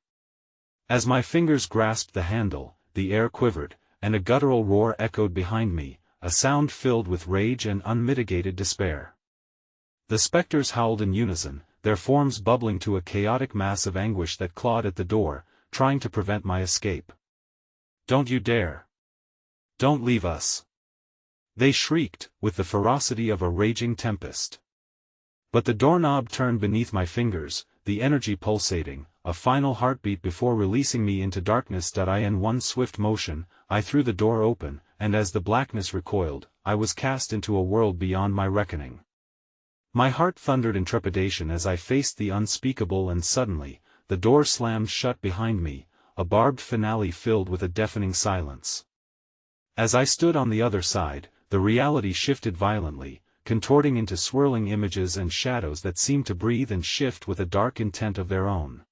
As my fingers grasped the handle, the air quivered, and a guttural roar echoed behind me, a sound filled with rage and unmitigated despair. The specters howled in unison, their forms bubbling to a chaotic mass of anguish that clawed at the door, trying to prevent my escape. "Don't you dare! Don't leave us!" they shrieked, with the ferocity of a raging tempest. But the doorknob turned beneath my fingers, the energy pulsating, a final heartbeat before releasing me into darkness. In one swift motion, I threw the door open, and as the blackness recoiled, I was cast into a world beyond my reckoning. My heart thundered in trepidation as I faced the unspeakable, and suddenly, the door slammed shut behind me, a barbed finale filled with a deafening silence. As I stood on the other side, the reality shifted violently, contorting into swirling images and shadows that seemed to breathe and shift with a dark intent of their own.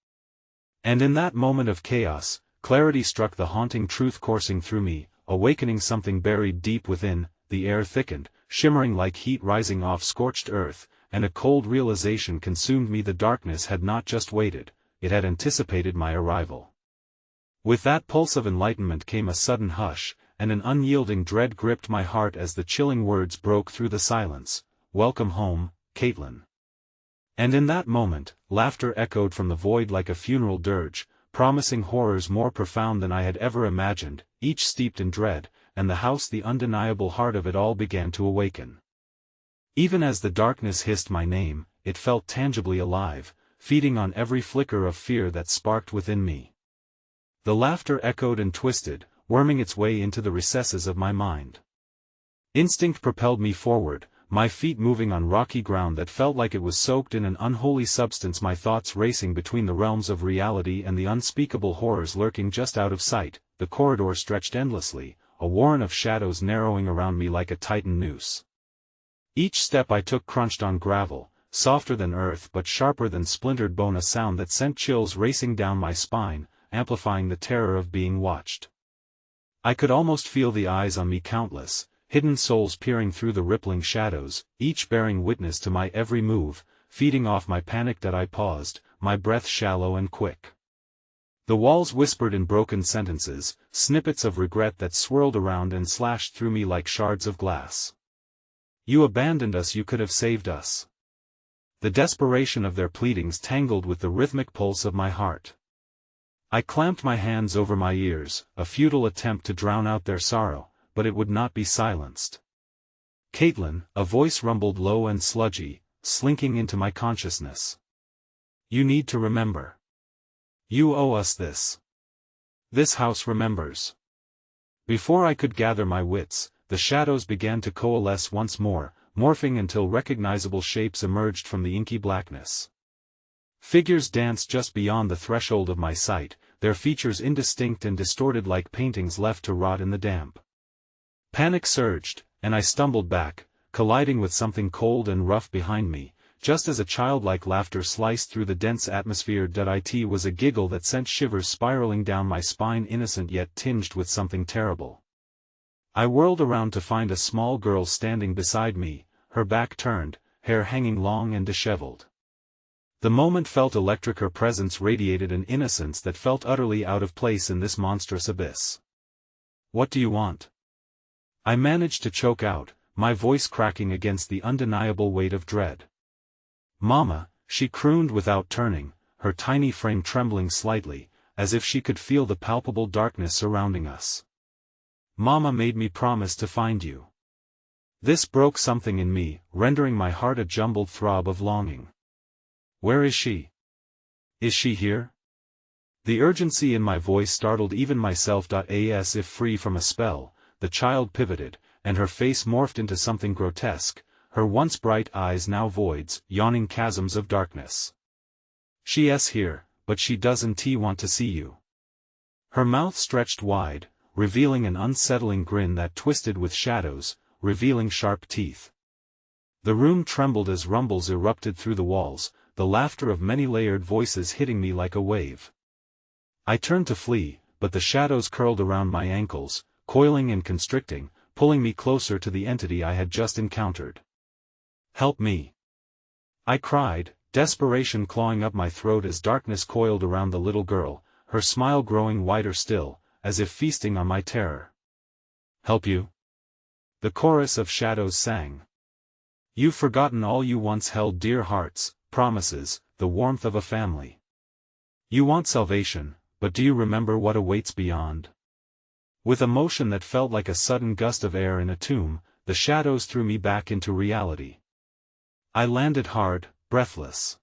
And in that moment of chaos, clarity struck, the haunting truth coursing through me, awakening something buried deep within. The air thickened, shimmering like heat rising off scorched earth, and a cold realization consumed me. The darkness had not just waited, it had anticipated my arrival. With that pulse of enlightenment came a sudden hush, and an unyielding dread gripped my heart as the chilling words broke through the silence. "Welcome home, Caitlin." And in that moment, laughter echoed from the void like a funeral dirge, promising horrors more profound than I had ever imagined, each steeped in dread, and the house, the undeniable heart of it all, began to awaken. Even as the darkness hissed my name, it felt tangibly alive, feeding on every flicker of fear that sparked within me. The laughter echoed and twisted, worming its way into the recesses of my mind. Instinct propelled me forward, my feet moving on rocky ground that felt like it was soaked in an unholy substance, my thoughts racing between the realms of reality and the unspeakable horrors lurking just out of sight. The corridor stretched endlessly, a warren of shadows narrowing around me like a titan noose. Each step I took crunched on gravel, softer than earth but sharper than splintered bone, a sound that sent chills racing down my spine, amplifying the terror of being watched. I could almost feel the eyes on me, countless, hidden souls peering through the rippling shadows, each bearing witness to my every move, feeding off my panic. That I paused, my breath shallow and quick. The walls whispered in broken sentences, snippets of regret that swirled around and slashed through me like shards of glass. You abandoned us, you could have saved us. The desperation of their pleadings tangled with the rhythmic pulse of my heart. I clamped my hands over my ears, a futile attempt to drown out their sorrow, but it would not be silenced. Caitlin, a voice rumbled low and sludgy, slinking into my consciousness. You need to remember. You owe us this. This house remembers. Before I could gather my wits, the shadows began to coalesce once more, morphing until recognizable shapes emerged from the inky blackness. Figures danced just beyond the threshold of my sight, their features indistinct and distorted like paintings left to rot in the damp. Panic surged, and I stumbled back, colliding with something cold and rough behind me, just as a childlike laughter sliced through the dense atmosphere. It was a giggle that sent shivers spiraling down my spine, innocent yet tinged with something terrible. I whirled around to find a small girl standing beside me, her back turned, hair hanging long and disheveled. The moment felt electric. Her presence radiated an innocence that felt utterly out of place in this monstrous abyss. What do you want? I managed to choke out, my voice cracking against the undeniable weight of dread. Mama, she crooned without turning, her tiny frame trembling slightly, as if she could feel the palpable darkness surrounding us. Mama made me promise to find you. This broke something in me, rendering my heart a jumbled throb of longing. Where is she? Is she here? The urgency in my voice startled even myself. As if free from a spell, the child pivoted, and her face morphed into something grotesque, her once bright eyes now voids, yawning chasms of darkness. She's here, but she doesn't want to see you. Her mouth stretched wide, revealing an unsettling grin that twisted with shadows, revealing sharp teeth. The room trembled as rumbles erupted through the walls, the laughter of many layered voices hitting me like a wave. I turned to flee, but the shadows curled around my ankles, coiling and constricting, pulling me closer to the entity I had just encountered. Help me! I cried, desperation clawing up my throat as darkness coiled around the little girl, her smile growing wider still, as if feasting on my terror. Help you? The chorus of shadows sang. You've forgotten all you once held dear, hearts, promises, the warmth of a family. You want salvation, but do you remember what awaits beyond? With a motion that felt like a sudden gust of air in a tomb, the shadows threw me back into reality. I landed hard, breathless.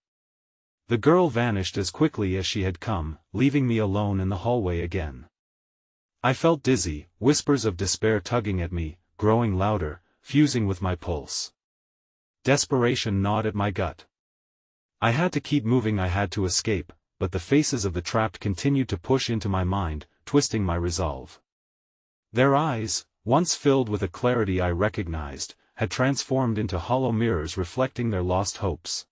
The girl vanished as quickly as she had come, leaving me alone in the hallway again. I felt dizzy, whispers of despair tugging at me, growing louder, fusing with my pulse. Desperation gnawed at my gut. I had to keep moving, I had to escape, but the faces of the trapped continued to push into my mind, twisting my resolve. Their eyes, once filled with a clarity I recognized, had transformed into hollow mirrors reflecting their lost hopes.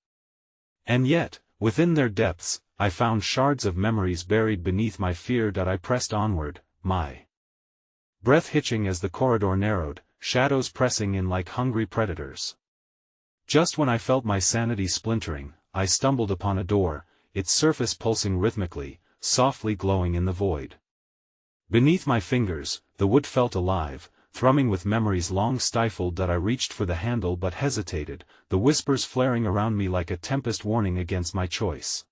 And yet, within their depths, I found shards of memories buried beneath my fear. I pressed onward, my breath hitching as the corridor narrowed, shadows pressing in like hungry predators. Just when I felt my sanity splintering, I stumbled upon a door, its surface pulsing rhythmically, softly glowing in the void. Beneath my fingers, the wood felt alive, thrumming with memories long stifled. I reached for the handle but hesitated, the whispers flaring around me like a tempest warning against my choice.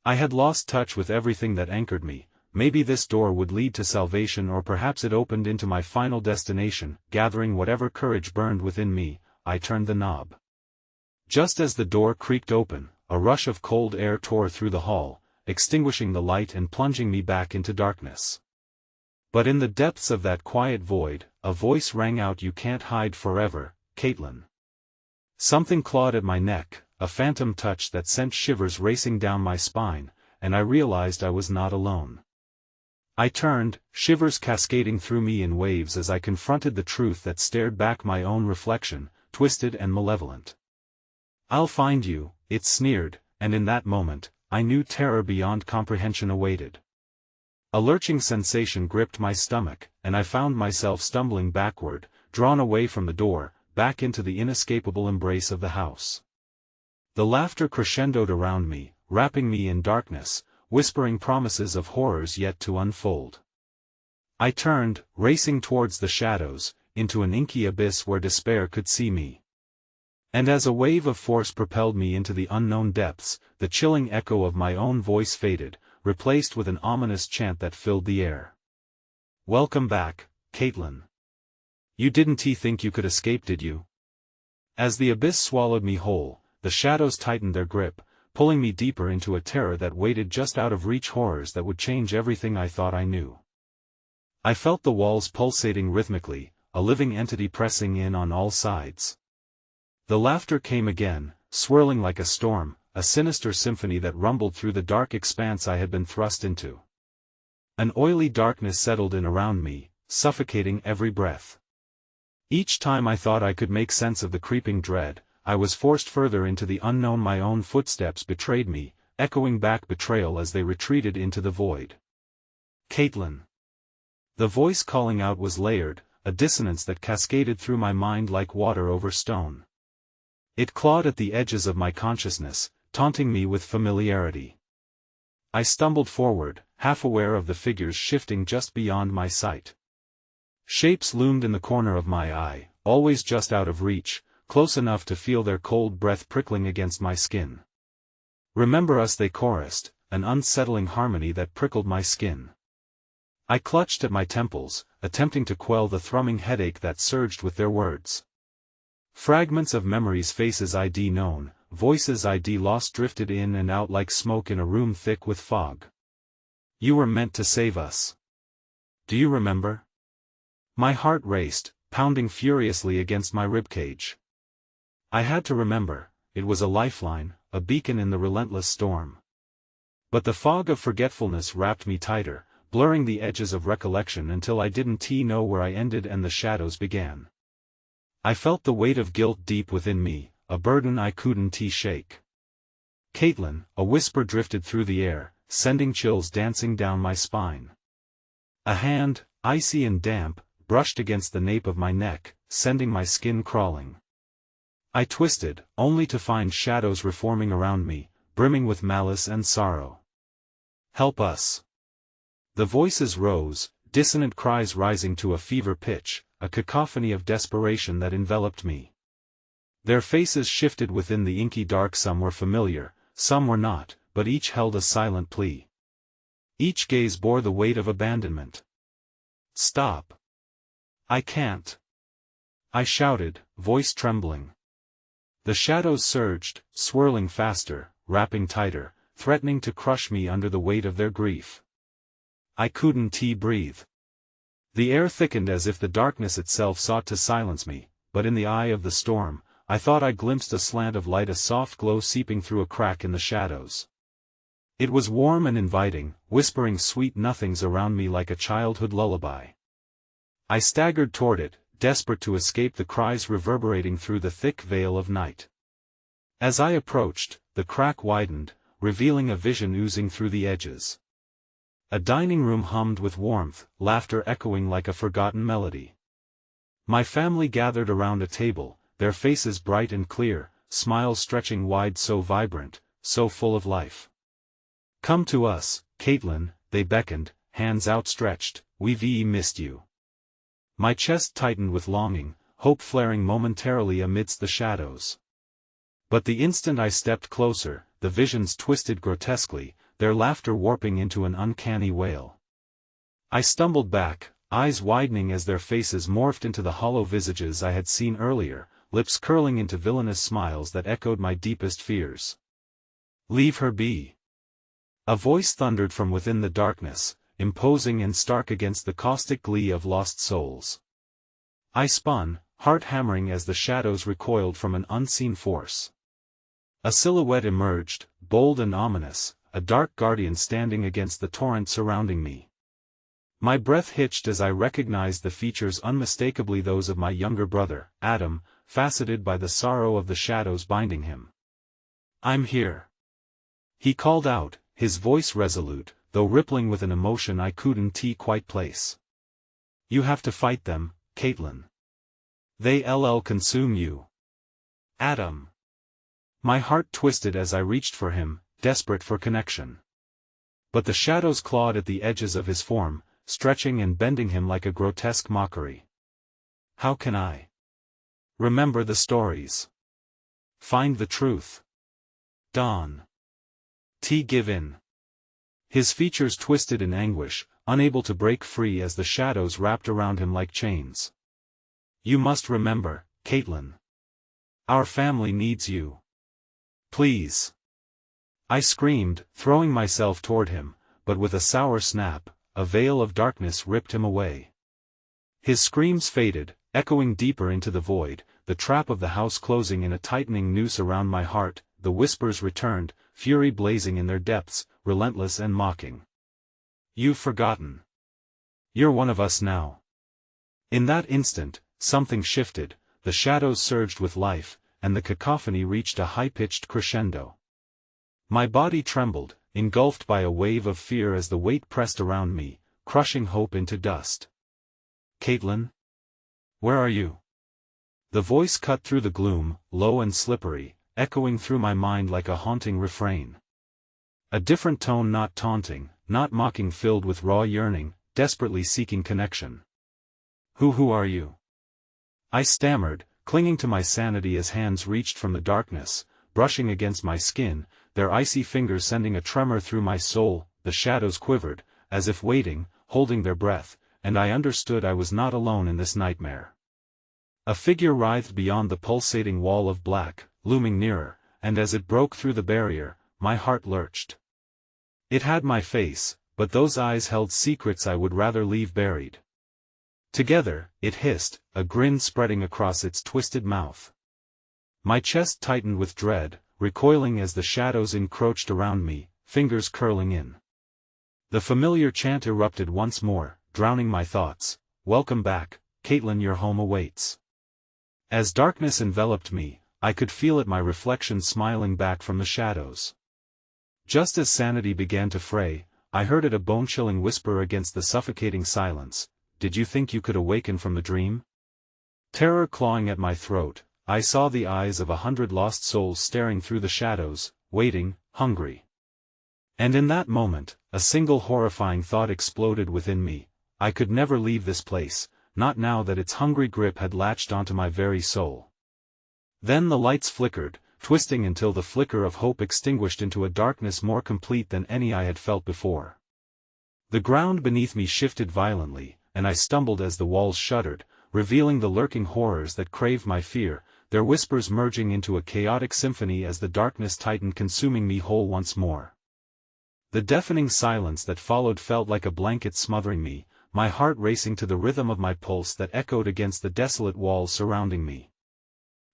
I had lost touch with everything that anchored me. Maybe this door would lead to salvation, or perhaps it opened into my final destination. Gathering whatever courage burned within me, I turned the knob. Just as the door creaked open, a rush of cold air tore through the hall, extinguishing the light and plunging me back into darkness. But in the depths of that quiet void, a voice rang out, "You can't hide forever, Caitlin." Something clawed at my neck, a phantom touch that sent shivers racing down my spine, and I realized I was not alone. I turned, shivers cascading through me in waves as I confronted the truth that stared back, my own reflection, twisted and malevolent. "I'll find you," it sneered, and in that moment, I knew terror beyond comprehension awaited. A lurching sensation gripped my stomach, and I found myself stumbling backward, drawn away from the door, back into the inescapable embrace of the house. The laughter crescendoed around me, wrapping me in darkness, whispering promises of horrors yet to unfold. I turned, racing towards the shadows, into an inky abyss where despair could see me. And as a wave of force propelled me into the unknown depths, the chilling echo of my own voice faded, replaced with an ominous chant that filled the air. "Welcome back, Caitlin. You didn't think you could escape, did you?" As the abyss swallowed me whole, the shadows tightened their grip, pulling me deeper into a terror that waited just out of reach, horrors that would change everything I thought I knew. I felt the walls pulsating rhythmically, a living entity pressing in on all sides. The laughter came again, swirling like a storm, a sinister symphony that rumbled through the dark expanse I had been thrust into. An oily darkness settled in around me, suffocating every breath. Each time I thought I could make sense of the creeping dread, I was forced further into the unknown. My own footsteps betrayed me, echoing back betrayal as they retreated into the void. "Caitlin." The voice calling out was layered, a dissonance that cascaded through my mind like water over stone. It clawed at the edges of my consciousness, taunting me with familiarity. I stumbled forward, half aware of the figures shifting just beyond my sight. Shapes loomed in the corner of my eye, always just out of reach, close enough to feel their cold breath prickling against my skin. "Remember us," they chorused, an unsettling harmony that prickled my skin. I clutched at my temples, attempting to quell the thrumming headache that surged with their words. Fragments of memories, faces I'd known, voices I'd lost drifted in and out like smoke in a room thick with fog. "You were meant to save us. Do you remember?" My heart raced, pounding furiously against my ribcage. I had to remember. It was a lifeline, a beacon in the relentless storm. But the fog of forgetfulness wrapped me tighter, blurring the edges of recollection until I didn't know where I ended and the shadows began. I felt the weight of guilt deep within me, a burden I couldn't shake. "Caitlin," a whisper drifted through the air, sending chills dancing down my spine. A hand, icy and damp, brushed against the nape of my neck, sending my skin crawling. I twisted, only to find shadows reforming around me, brimming with malice and sorrow. "Help us." The voices rose, dissonant cries rising to a fever pitch, a cacophony of desperation that enveloped me. Their faces shifted within the inky dark. Some were familiar, some were not, but each held a silent plea. Each gaze bore the weight of abandonment. "Stop. I can't," I shouted, voice trembling. The shadows surged, swirling faster, wrapping tighter, threatening to crush me under the weight of their grief. I couldn't breathe. The air thickened as if the darkness itself sought to silence me, but in the eye of the storm, I thought I glimpsed a slant of light, a soft glow seeping through a crack in the shadows. It was warm and inviting, whispering sweet nothings around me like a childhood lullaby. I staggered toward it, desperate to escape the cries reverberating through the thick veil of night. As I approached, the crack widened, revealing a vision oozing through the edges. A dining room hummed with warmth, laughter echoing like a forgotten melody. My family gathered around a table, their faces bright and clear, smiles stretching wide, so vibrant, so full of life. "Come to us, Caitlin," they beckoned, hands outstretched, "we've missed you." My chest tightened with longing, hope flaring momentarily amidst the shadows. But the instant I stepped closer, the visions twisted grotesquely, their laughter warping into an uncanny wail. I stumbled back, eyes widening as their faces morphed into the hollow visages I had seen earlier, lips curling into villainous smiles that echoed my deepest fears. Leave her be. A voice thundered from within the darkness, imposing and stark against the caustic glee of lost souls. I spun, heart hammering as the shadows recoiled from an unseen force. A silhouette emerged, bold and ominous, a dark guardian standing against the torrent surrounding me. My breath hitched as I recognized the features unmistakably those of my younger brother, Adam, faceted by the sorrow of the shadows binding him. "I'm here," he called out, his voice resolute, though rippling with an emotion I couldn't quite place. "You have to fight them, Caitlin. They'll consume you." "Adam." My heart twisted as I reached for him, desperate for connection. But the shadows clawed at the edges of his form, stretching and bending him like a grotesque mockery. How can I remember the stories? Find the truth. Dawn. Give in. His features twisted in anguish, unable to break free as the shadows wrapped around him like chains. "You must remember, Caitlin. Our family needs you. Please." I screamed, throwing myself toward him, but with a sour snap, a veil of darkness ripped him away. His screams faded, echoing deeper into the void, the trap of the house closing in a tightening noose around my heart. The whispers returned, fury blazing in their depths, relentless and mocking. "You've forgotten. You're one of us now." In that instant, something shifted, the shadows surged with life, and the cacophony reached a high-pitched crescendo. My body trembled, engulfed by a wave of fear as the weight pressed around me, crushing hope into dust. "Caitlin? Where are you?" The voice cut through the gloom, low and slippery, echoing through my mind like a haunting refrain. A different tone, not taunting, not mocking, filled with raw yearning, desperately seeking connection. Who are you?" I stammered, clinging to my sanity as hands reached from the darkness, brushing against my skin, their icy fingers sending a tremor through my soul. The shadows quivered, as if waiting, holding their breath, and I understood I was not alone in this nightmare. A figure writhed beyond the pulsating wall of black, looming nearer, and as it broke through the barrier, my heart lurched. It had my face, but those eyes held secrets I would rather leave buried. Together, it hissed, a grin spreading across its twisted mouth. My chest tightened with dread, recoiling as the shadows encroached around me, fingers curling in. The familiar chant erupted once more, drowning my thoughts. "Welcome back, Caitlin, your home awaits." As darkness enveloped me, I could feel it, my reflection smiling back from the shadows. Just as sanity began to fray, I heard it, a bone-chilling whisper against the suffocating silence. "Did you think you could awaken from the dream?" Terror clawing at my throat, I saw the eyes of 100 lost souls staring through the shadows, waiting, hungry. And in that moment, a single horrifying thought exploded within me: I could never leave this place, not now that its hungry grip had latched onto my very soul. Then the lights flickered, twisting until the flicker of hope extinguished into a darkness more complete than any I had felt before. The ground beneath me shifted violently, and I stumbled as the walls shuddered, revealing the lurking horrors that craved my fear, their whispers merging into a chaotic symphony as the darkness tightened, consuming me whole once more. The deafening silence that followed felt like a blanket smothering me, my heart racing to the rhythm of my pulse that echoed against the desolate walls surrounding me.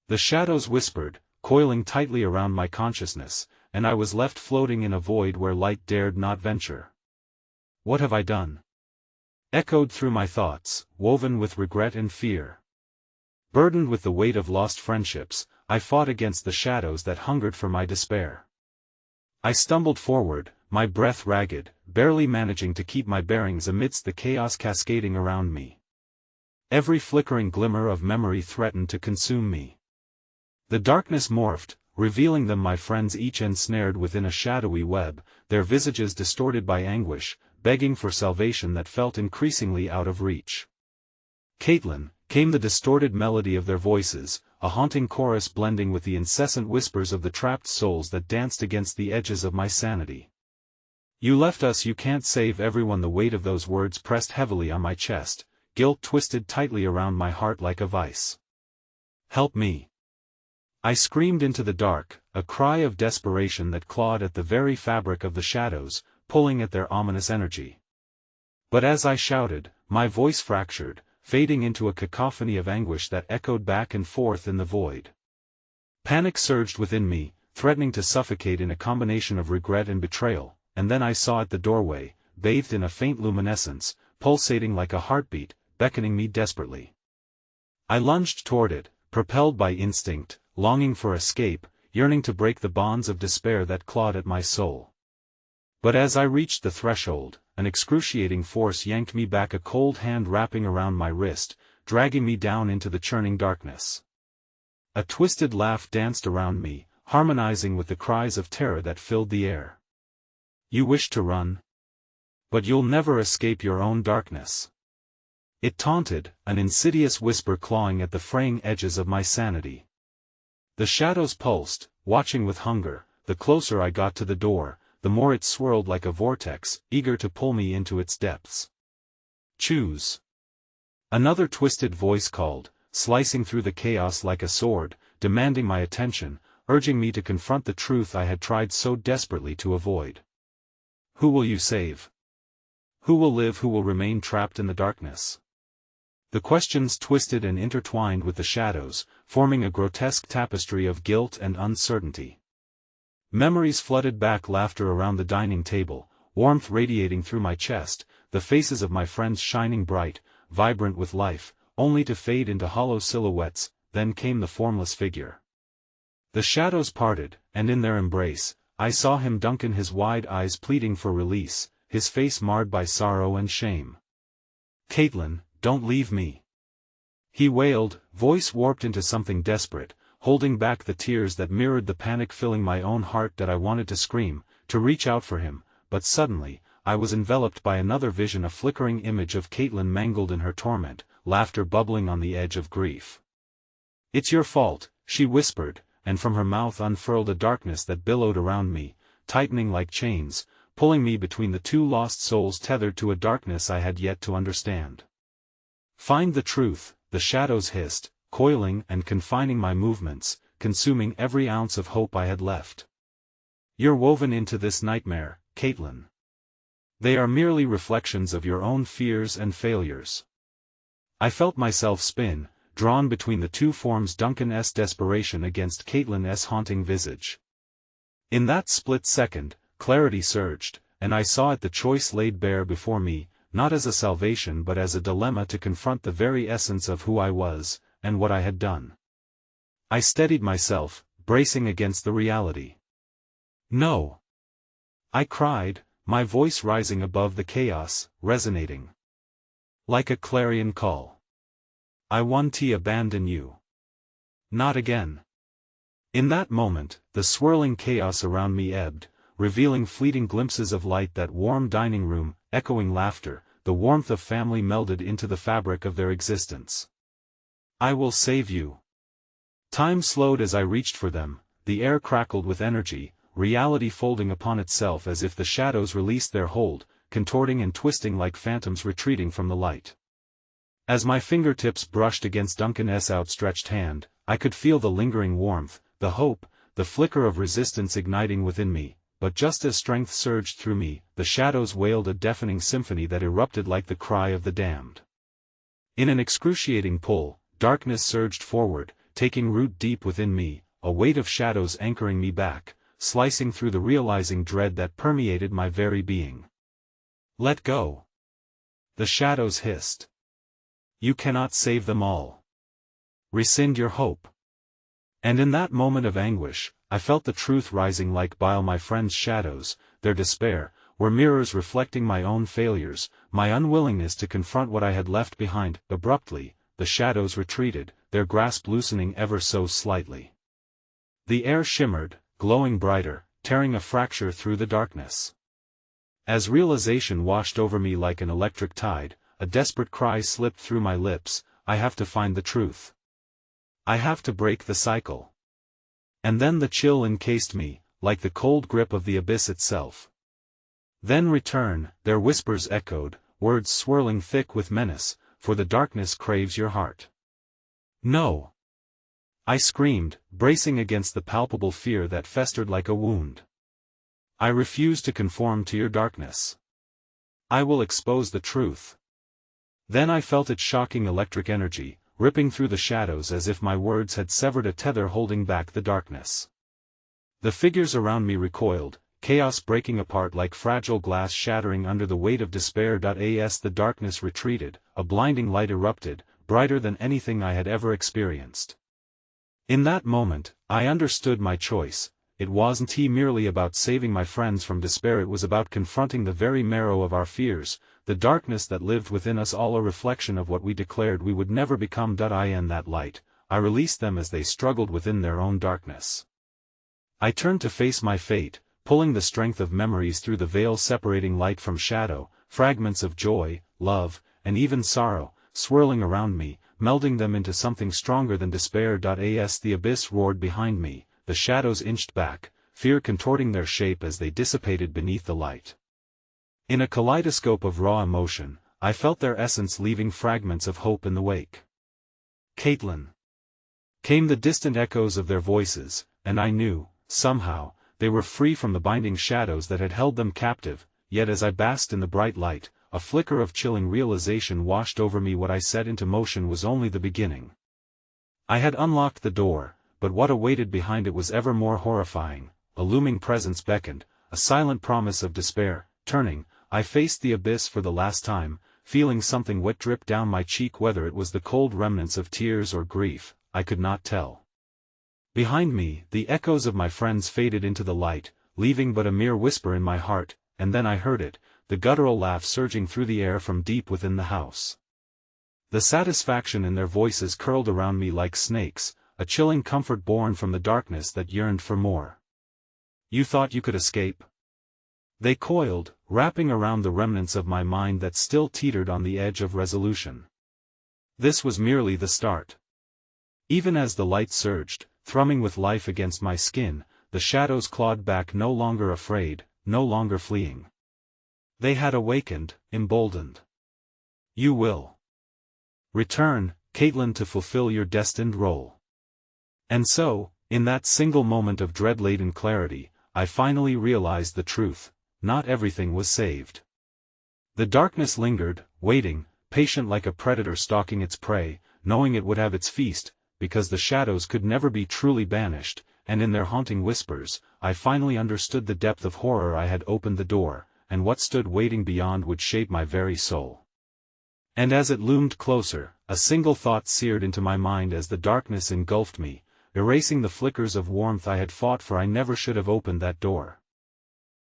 The shadows whispered, coiling tightly around my consciousness, and I was left floating in a void where light dared not venture. "What have I done?" echoed through my thoughts, woven with regret and fear. Burdened with the weight of lost friendships, I fought against the shadows that hungered for my despair. I stumbled forward, my breath ragged, barely managing to keep my bearings amidst the chaos cascading around me. Every flickering glimmer of memory threatened to consume me. The darkness morphed, revealing them, my friends, each ensnared within a shadowy web, their visages distorted by anguish, begging for salvation that felt increasingly out of reach. "Caitlin," came the distorted melody of their voices, a haunting chorus blending with the incessant whispers of the trapped souls that danced against the edges of my sanity. "You left us, you can't save everyone." The weight of those words pressed heavily on my chest, guilt twisted tightly around my heart like a vice. "Help me!" I screamed into the dark, a cry of desperation that clawed at the very fabric of the shadows, pulling at their ominous energy. But as I shouted, my voice fractured, fading into a cacophony of anguish that echoed back and forth in the void. Panic surged within me, threatening to suffocate in a combination of regret and betrayal, and then I saw at the doorway, bathed in a faint luminescence, pulsating like a heartbeat, beckoning me desperately. I lunged toward it, propelled by instinct, longing for escape, yearning to break the bonds of despair that clawed at my soul. But as I reached the threshold, an excruciating force yanked me back, a cold hand wrapping around my wrist, dragging me down into the churning darkness. A twisted laugh danced around me, harmonizing with the cries of terror that filled the air. "You wish to run? But you'll never escape your own darkness," it taunted, an insidious whisper clawing at the fraying edges of my sanity. The shadows pulsed, watching with hunger. The closer I got to the door, the more it swirled like a vortex, eager to pull me into its depths. "Choose." Another twisted voice called, slicing through the chaos like a sword, demanding my attention, urging me to confront the truth I had tried so desperately to avoid. "Who will you save? Who will live? Who will remain trapped in the darkness?" The questions twisted and intertwined with the shadows, forming a grotesque tapestry of guilt and uncertainty. Memories flooded back, laughter around the dining table, warmth radiating through my chest, the faces of my friends shining bright, vibrant with life, only to fade into hollow silhouettes. Then came the formless figure. The shadows parted, and in their embrace, I saw him, Duncan, his wide eyes pleading for release, his face marred by sorrow and shame. "Caitlin, don't leave me," he wailed, voice warped into something desperate, holding back the tears that mirrored the panic filling my own heart. That I wanted to scream, to reach out for him, but suddenly, I was enveloped by another vision, a flickering image of Caitlin mangled in her torment, laughter bubbling on the edge of grief. "It's your fault," she whispered, and from her mouth unfurled a darkness that billowed around me, tightening like chains, pulling me between the two lost souls tethered to a darkness I had yet to understand. "Find the truth," the shadows hissed, coiling and confining my movements, consuming every ounce of hope I had left. "You're woven into this nightmare, Caitlin. They are merely reflections of your own fears and failures." I felt myself spin, drawn between the two forms, Duncan's desperation against Caitlin's haunting visage. In that split second, clarity surged, and I saw it, the choice laid bare before me, not as a salvation but as a dilemma, to confront the very essence of who I was, and what I had done. I steadied myself, bracing against the reality. "No!" I cried, my voice rising above the chaos, resonating like a clarion call. "I won't abandon you. Not again." In that moment, the swirling chaos around me ebbed, revealing fleeting glimpses of light, that warm dining room, echoing laughter, the warmth of family melded into the fabric of their existence. "I will save you." Time slowed as I reached for them, the air crackled with energy, reality folding upon itself as if the shadows released their hold, contorting and twisting like phantoms retreating from the light. As my fingertips brushed against Duncan's outstretched hand, I could feel the lingering warmth, the hope, the flicker of resistance igniting within me, but just as strength surged through me, the shadows wailed a deafening symphony that erupted like the cry of the damned. In an excruciating pull, darkness surged forward, taking root deep within me, a weight of shadows anchoring me back, slicing through the realizing dread that permeated my very being. "Let go!" the shadows hissed. "You cannot save them all. Rescind your hope." And in that moment of anguish, I felt the truth rising like bile. My friends' shadows, their despair, were mirrors reflecting my own failures, my unwillingness to confront what I had left behind. Abruptly, the shadows retreated, their grasp loosening ever so slightly. The air shimmered, glowing brighter, tearing a fracture through the darkness. As realization washed over me like an electric tide, a desperate cry slipped through my lips: "I have to find the truth. I have to break the cycle." And then the chill encased me, like the cold grip of the abyss itself. "Then return," their whispers echoed, words swirling thick with menace, "for the darkness craves your heart." "No. I screamed, bracing against the palpable fear that festered like a wound. I refuse to conform to your darkness. I will expose the truth. Then I felt its shocking electric energy, ripping through the shadows as if my words had severed a tether holding back the darkness. The figures around me recoiled, chaos breaking apart like fragile glass shattering under the weight of despair. As the darkness retreated, a blinding light erupted, brighter than anything I had ever experienced. In that moment, I understood my choice. It wasn't merely about saving my friends from despair, it was about confronting the very marrow of our fears, the darkness that lived within us, all a reflection of what we declared we would never become. In that light, I released them as they struggled within their own darkness. I turned to face my fate, pulling the strength of memories through the veil separating light from shadow, fragments of joy, love, and even sorrow, swirling around me, melding them into something stronger than despair. As the abyss roared behind me, the shadows inched back, fear contorting their shape as they dissipated beneath the light. In a kaleidoscope of raw emotion, I felt their essence leaving fragments of hope in the wake. Caitlin. Came the distant echoes of their voices, and I knew, somehow, they were free from the binding shadows that had held them captive. Yet as I basked in the bright light, a flicker of chilling realization washed over me. What I set into motion was only the beginning. I had unlocked the door, but what awaited behind it was ever more horrifying. A looming presence beckoned, a silent promise of despair. Turning, I faced the abyss for the last time, feeling something wet drip down my cheek. Whether it was the cold remnants of tears or grief, I could not tell. Behind me, the echoes of my friends faded into the light, leaving but a mere whisper in my heart, and then I heard it, the guttural laugh surging through the air from deep within the house. The satisfaction in their voices curled around me like snakes, a chilling comfort born from the darkness that yearned for more. You thought you could escape? They coiled, wrapping around the remnants of my mind that still teetered on the edge of resolution. This was merely the start. Even as the light surged, thrumming with life against my skin, the shadows clawed back, no longer afraid, no longer fleeing. They had awakened, emboldened. You will return, Caitlin, to fulfill your destined role. And so, in that single moment of dread-laden clarity, I finally realized the truth. Not everything was saved. The darkness lingered, waiting, patient like a predator stalking its prey, knowing it would have its feast, because the shadows could never be truly banished, and in their haunting whispers, I finally understood the depth of horror. I had opened the door, and what stood waiting beyond would shape my very soul. And as it loomed closer, a single thought seared into my mind as the darkness engulfed me, erasing the flickers of warmth I had fought for. I never should have opened that door.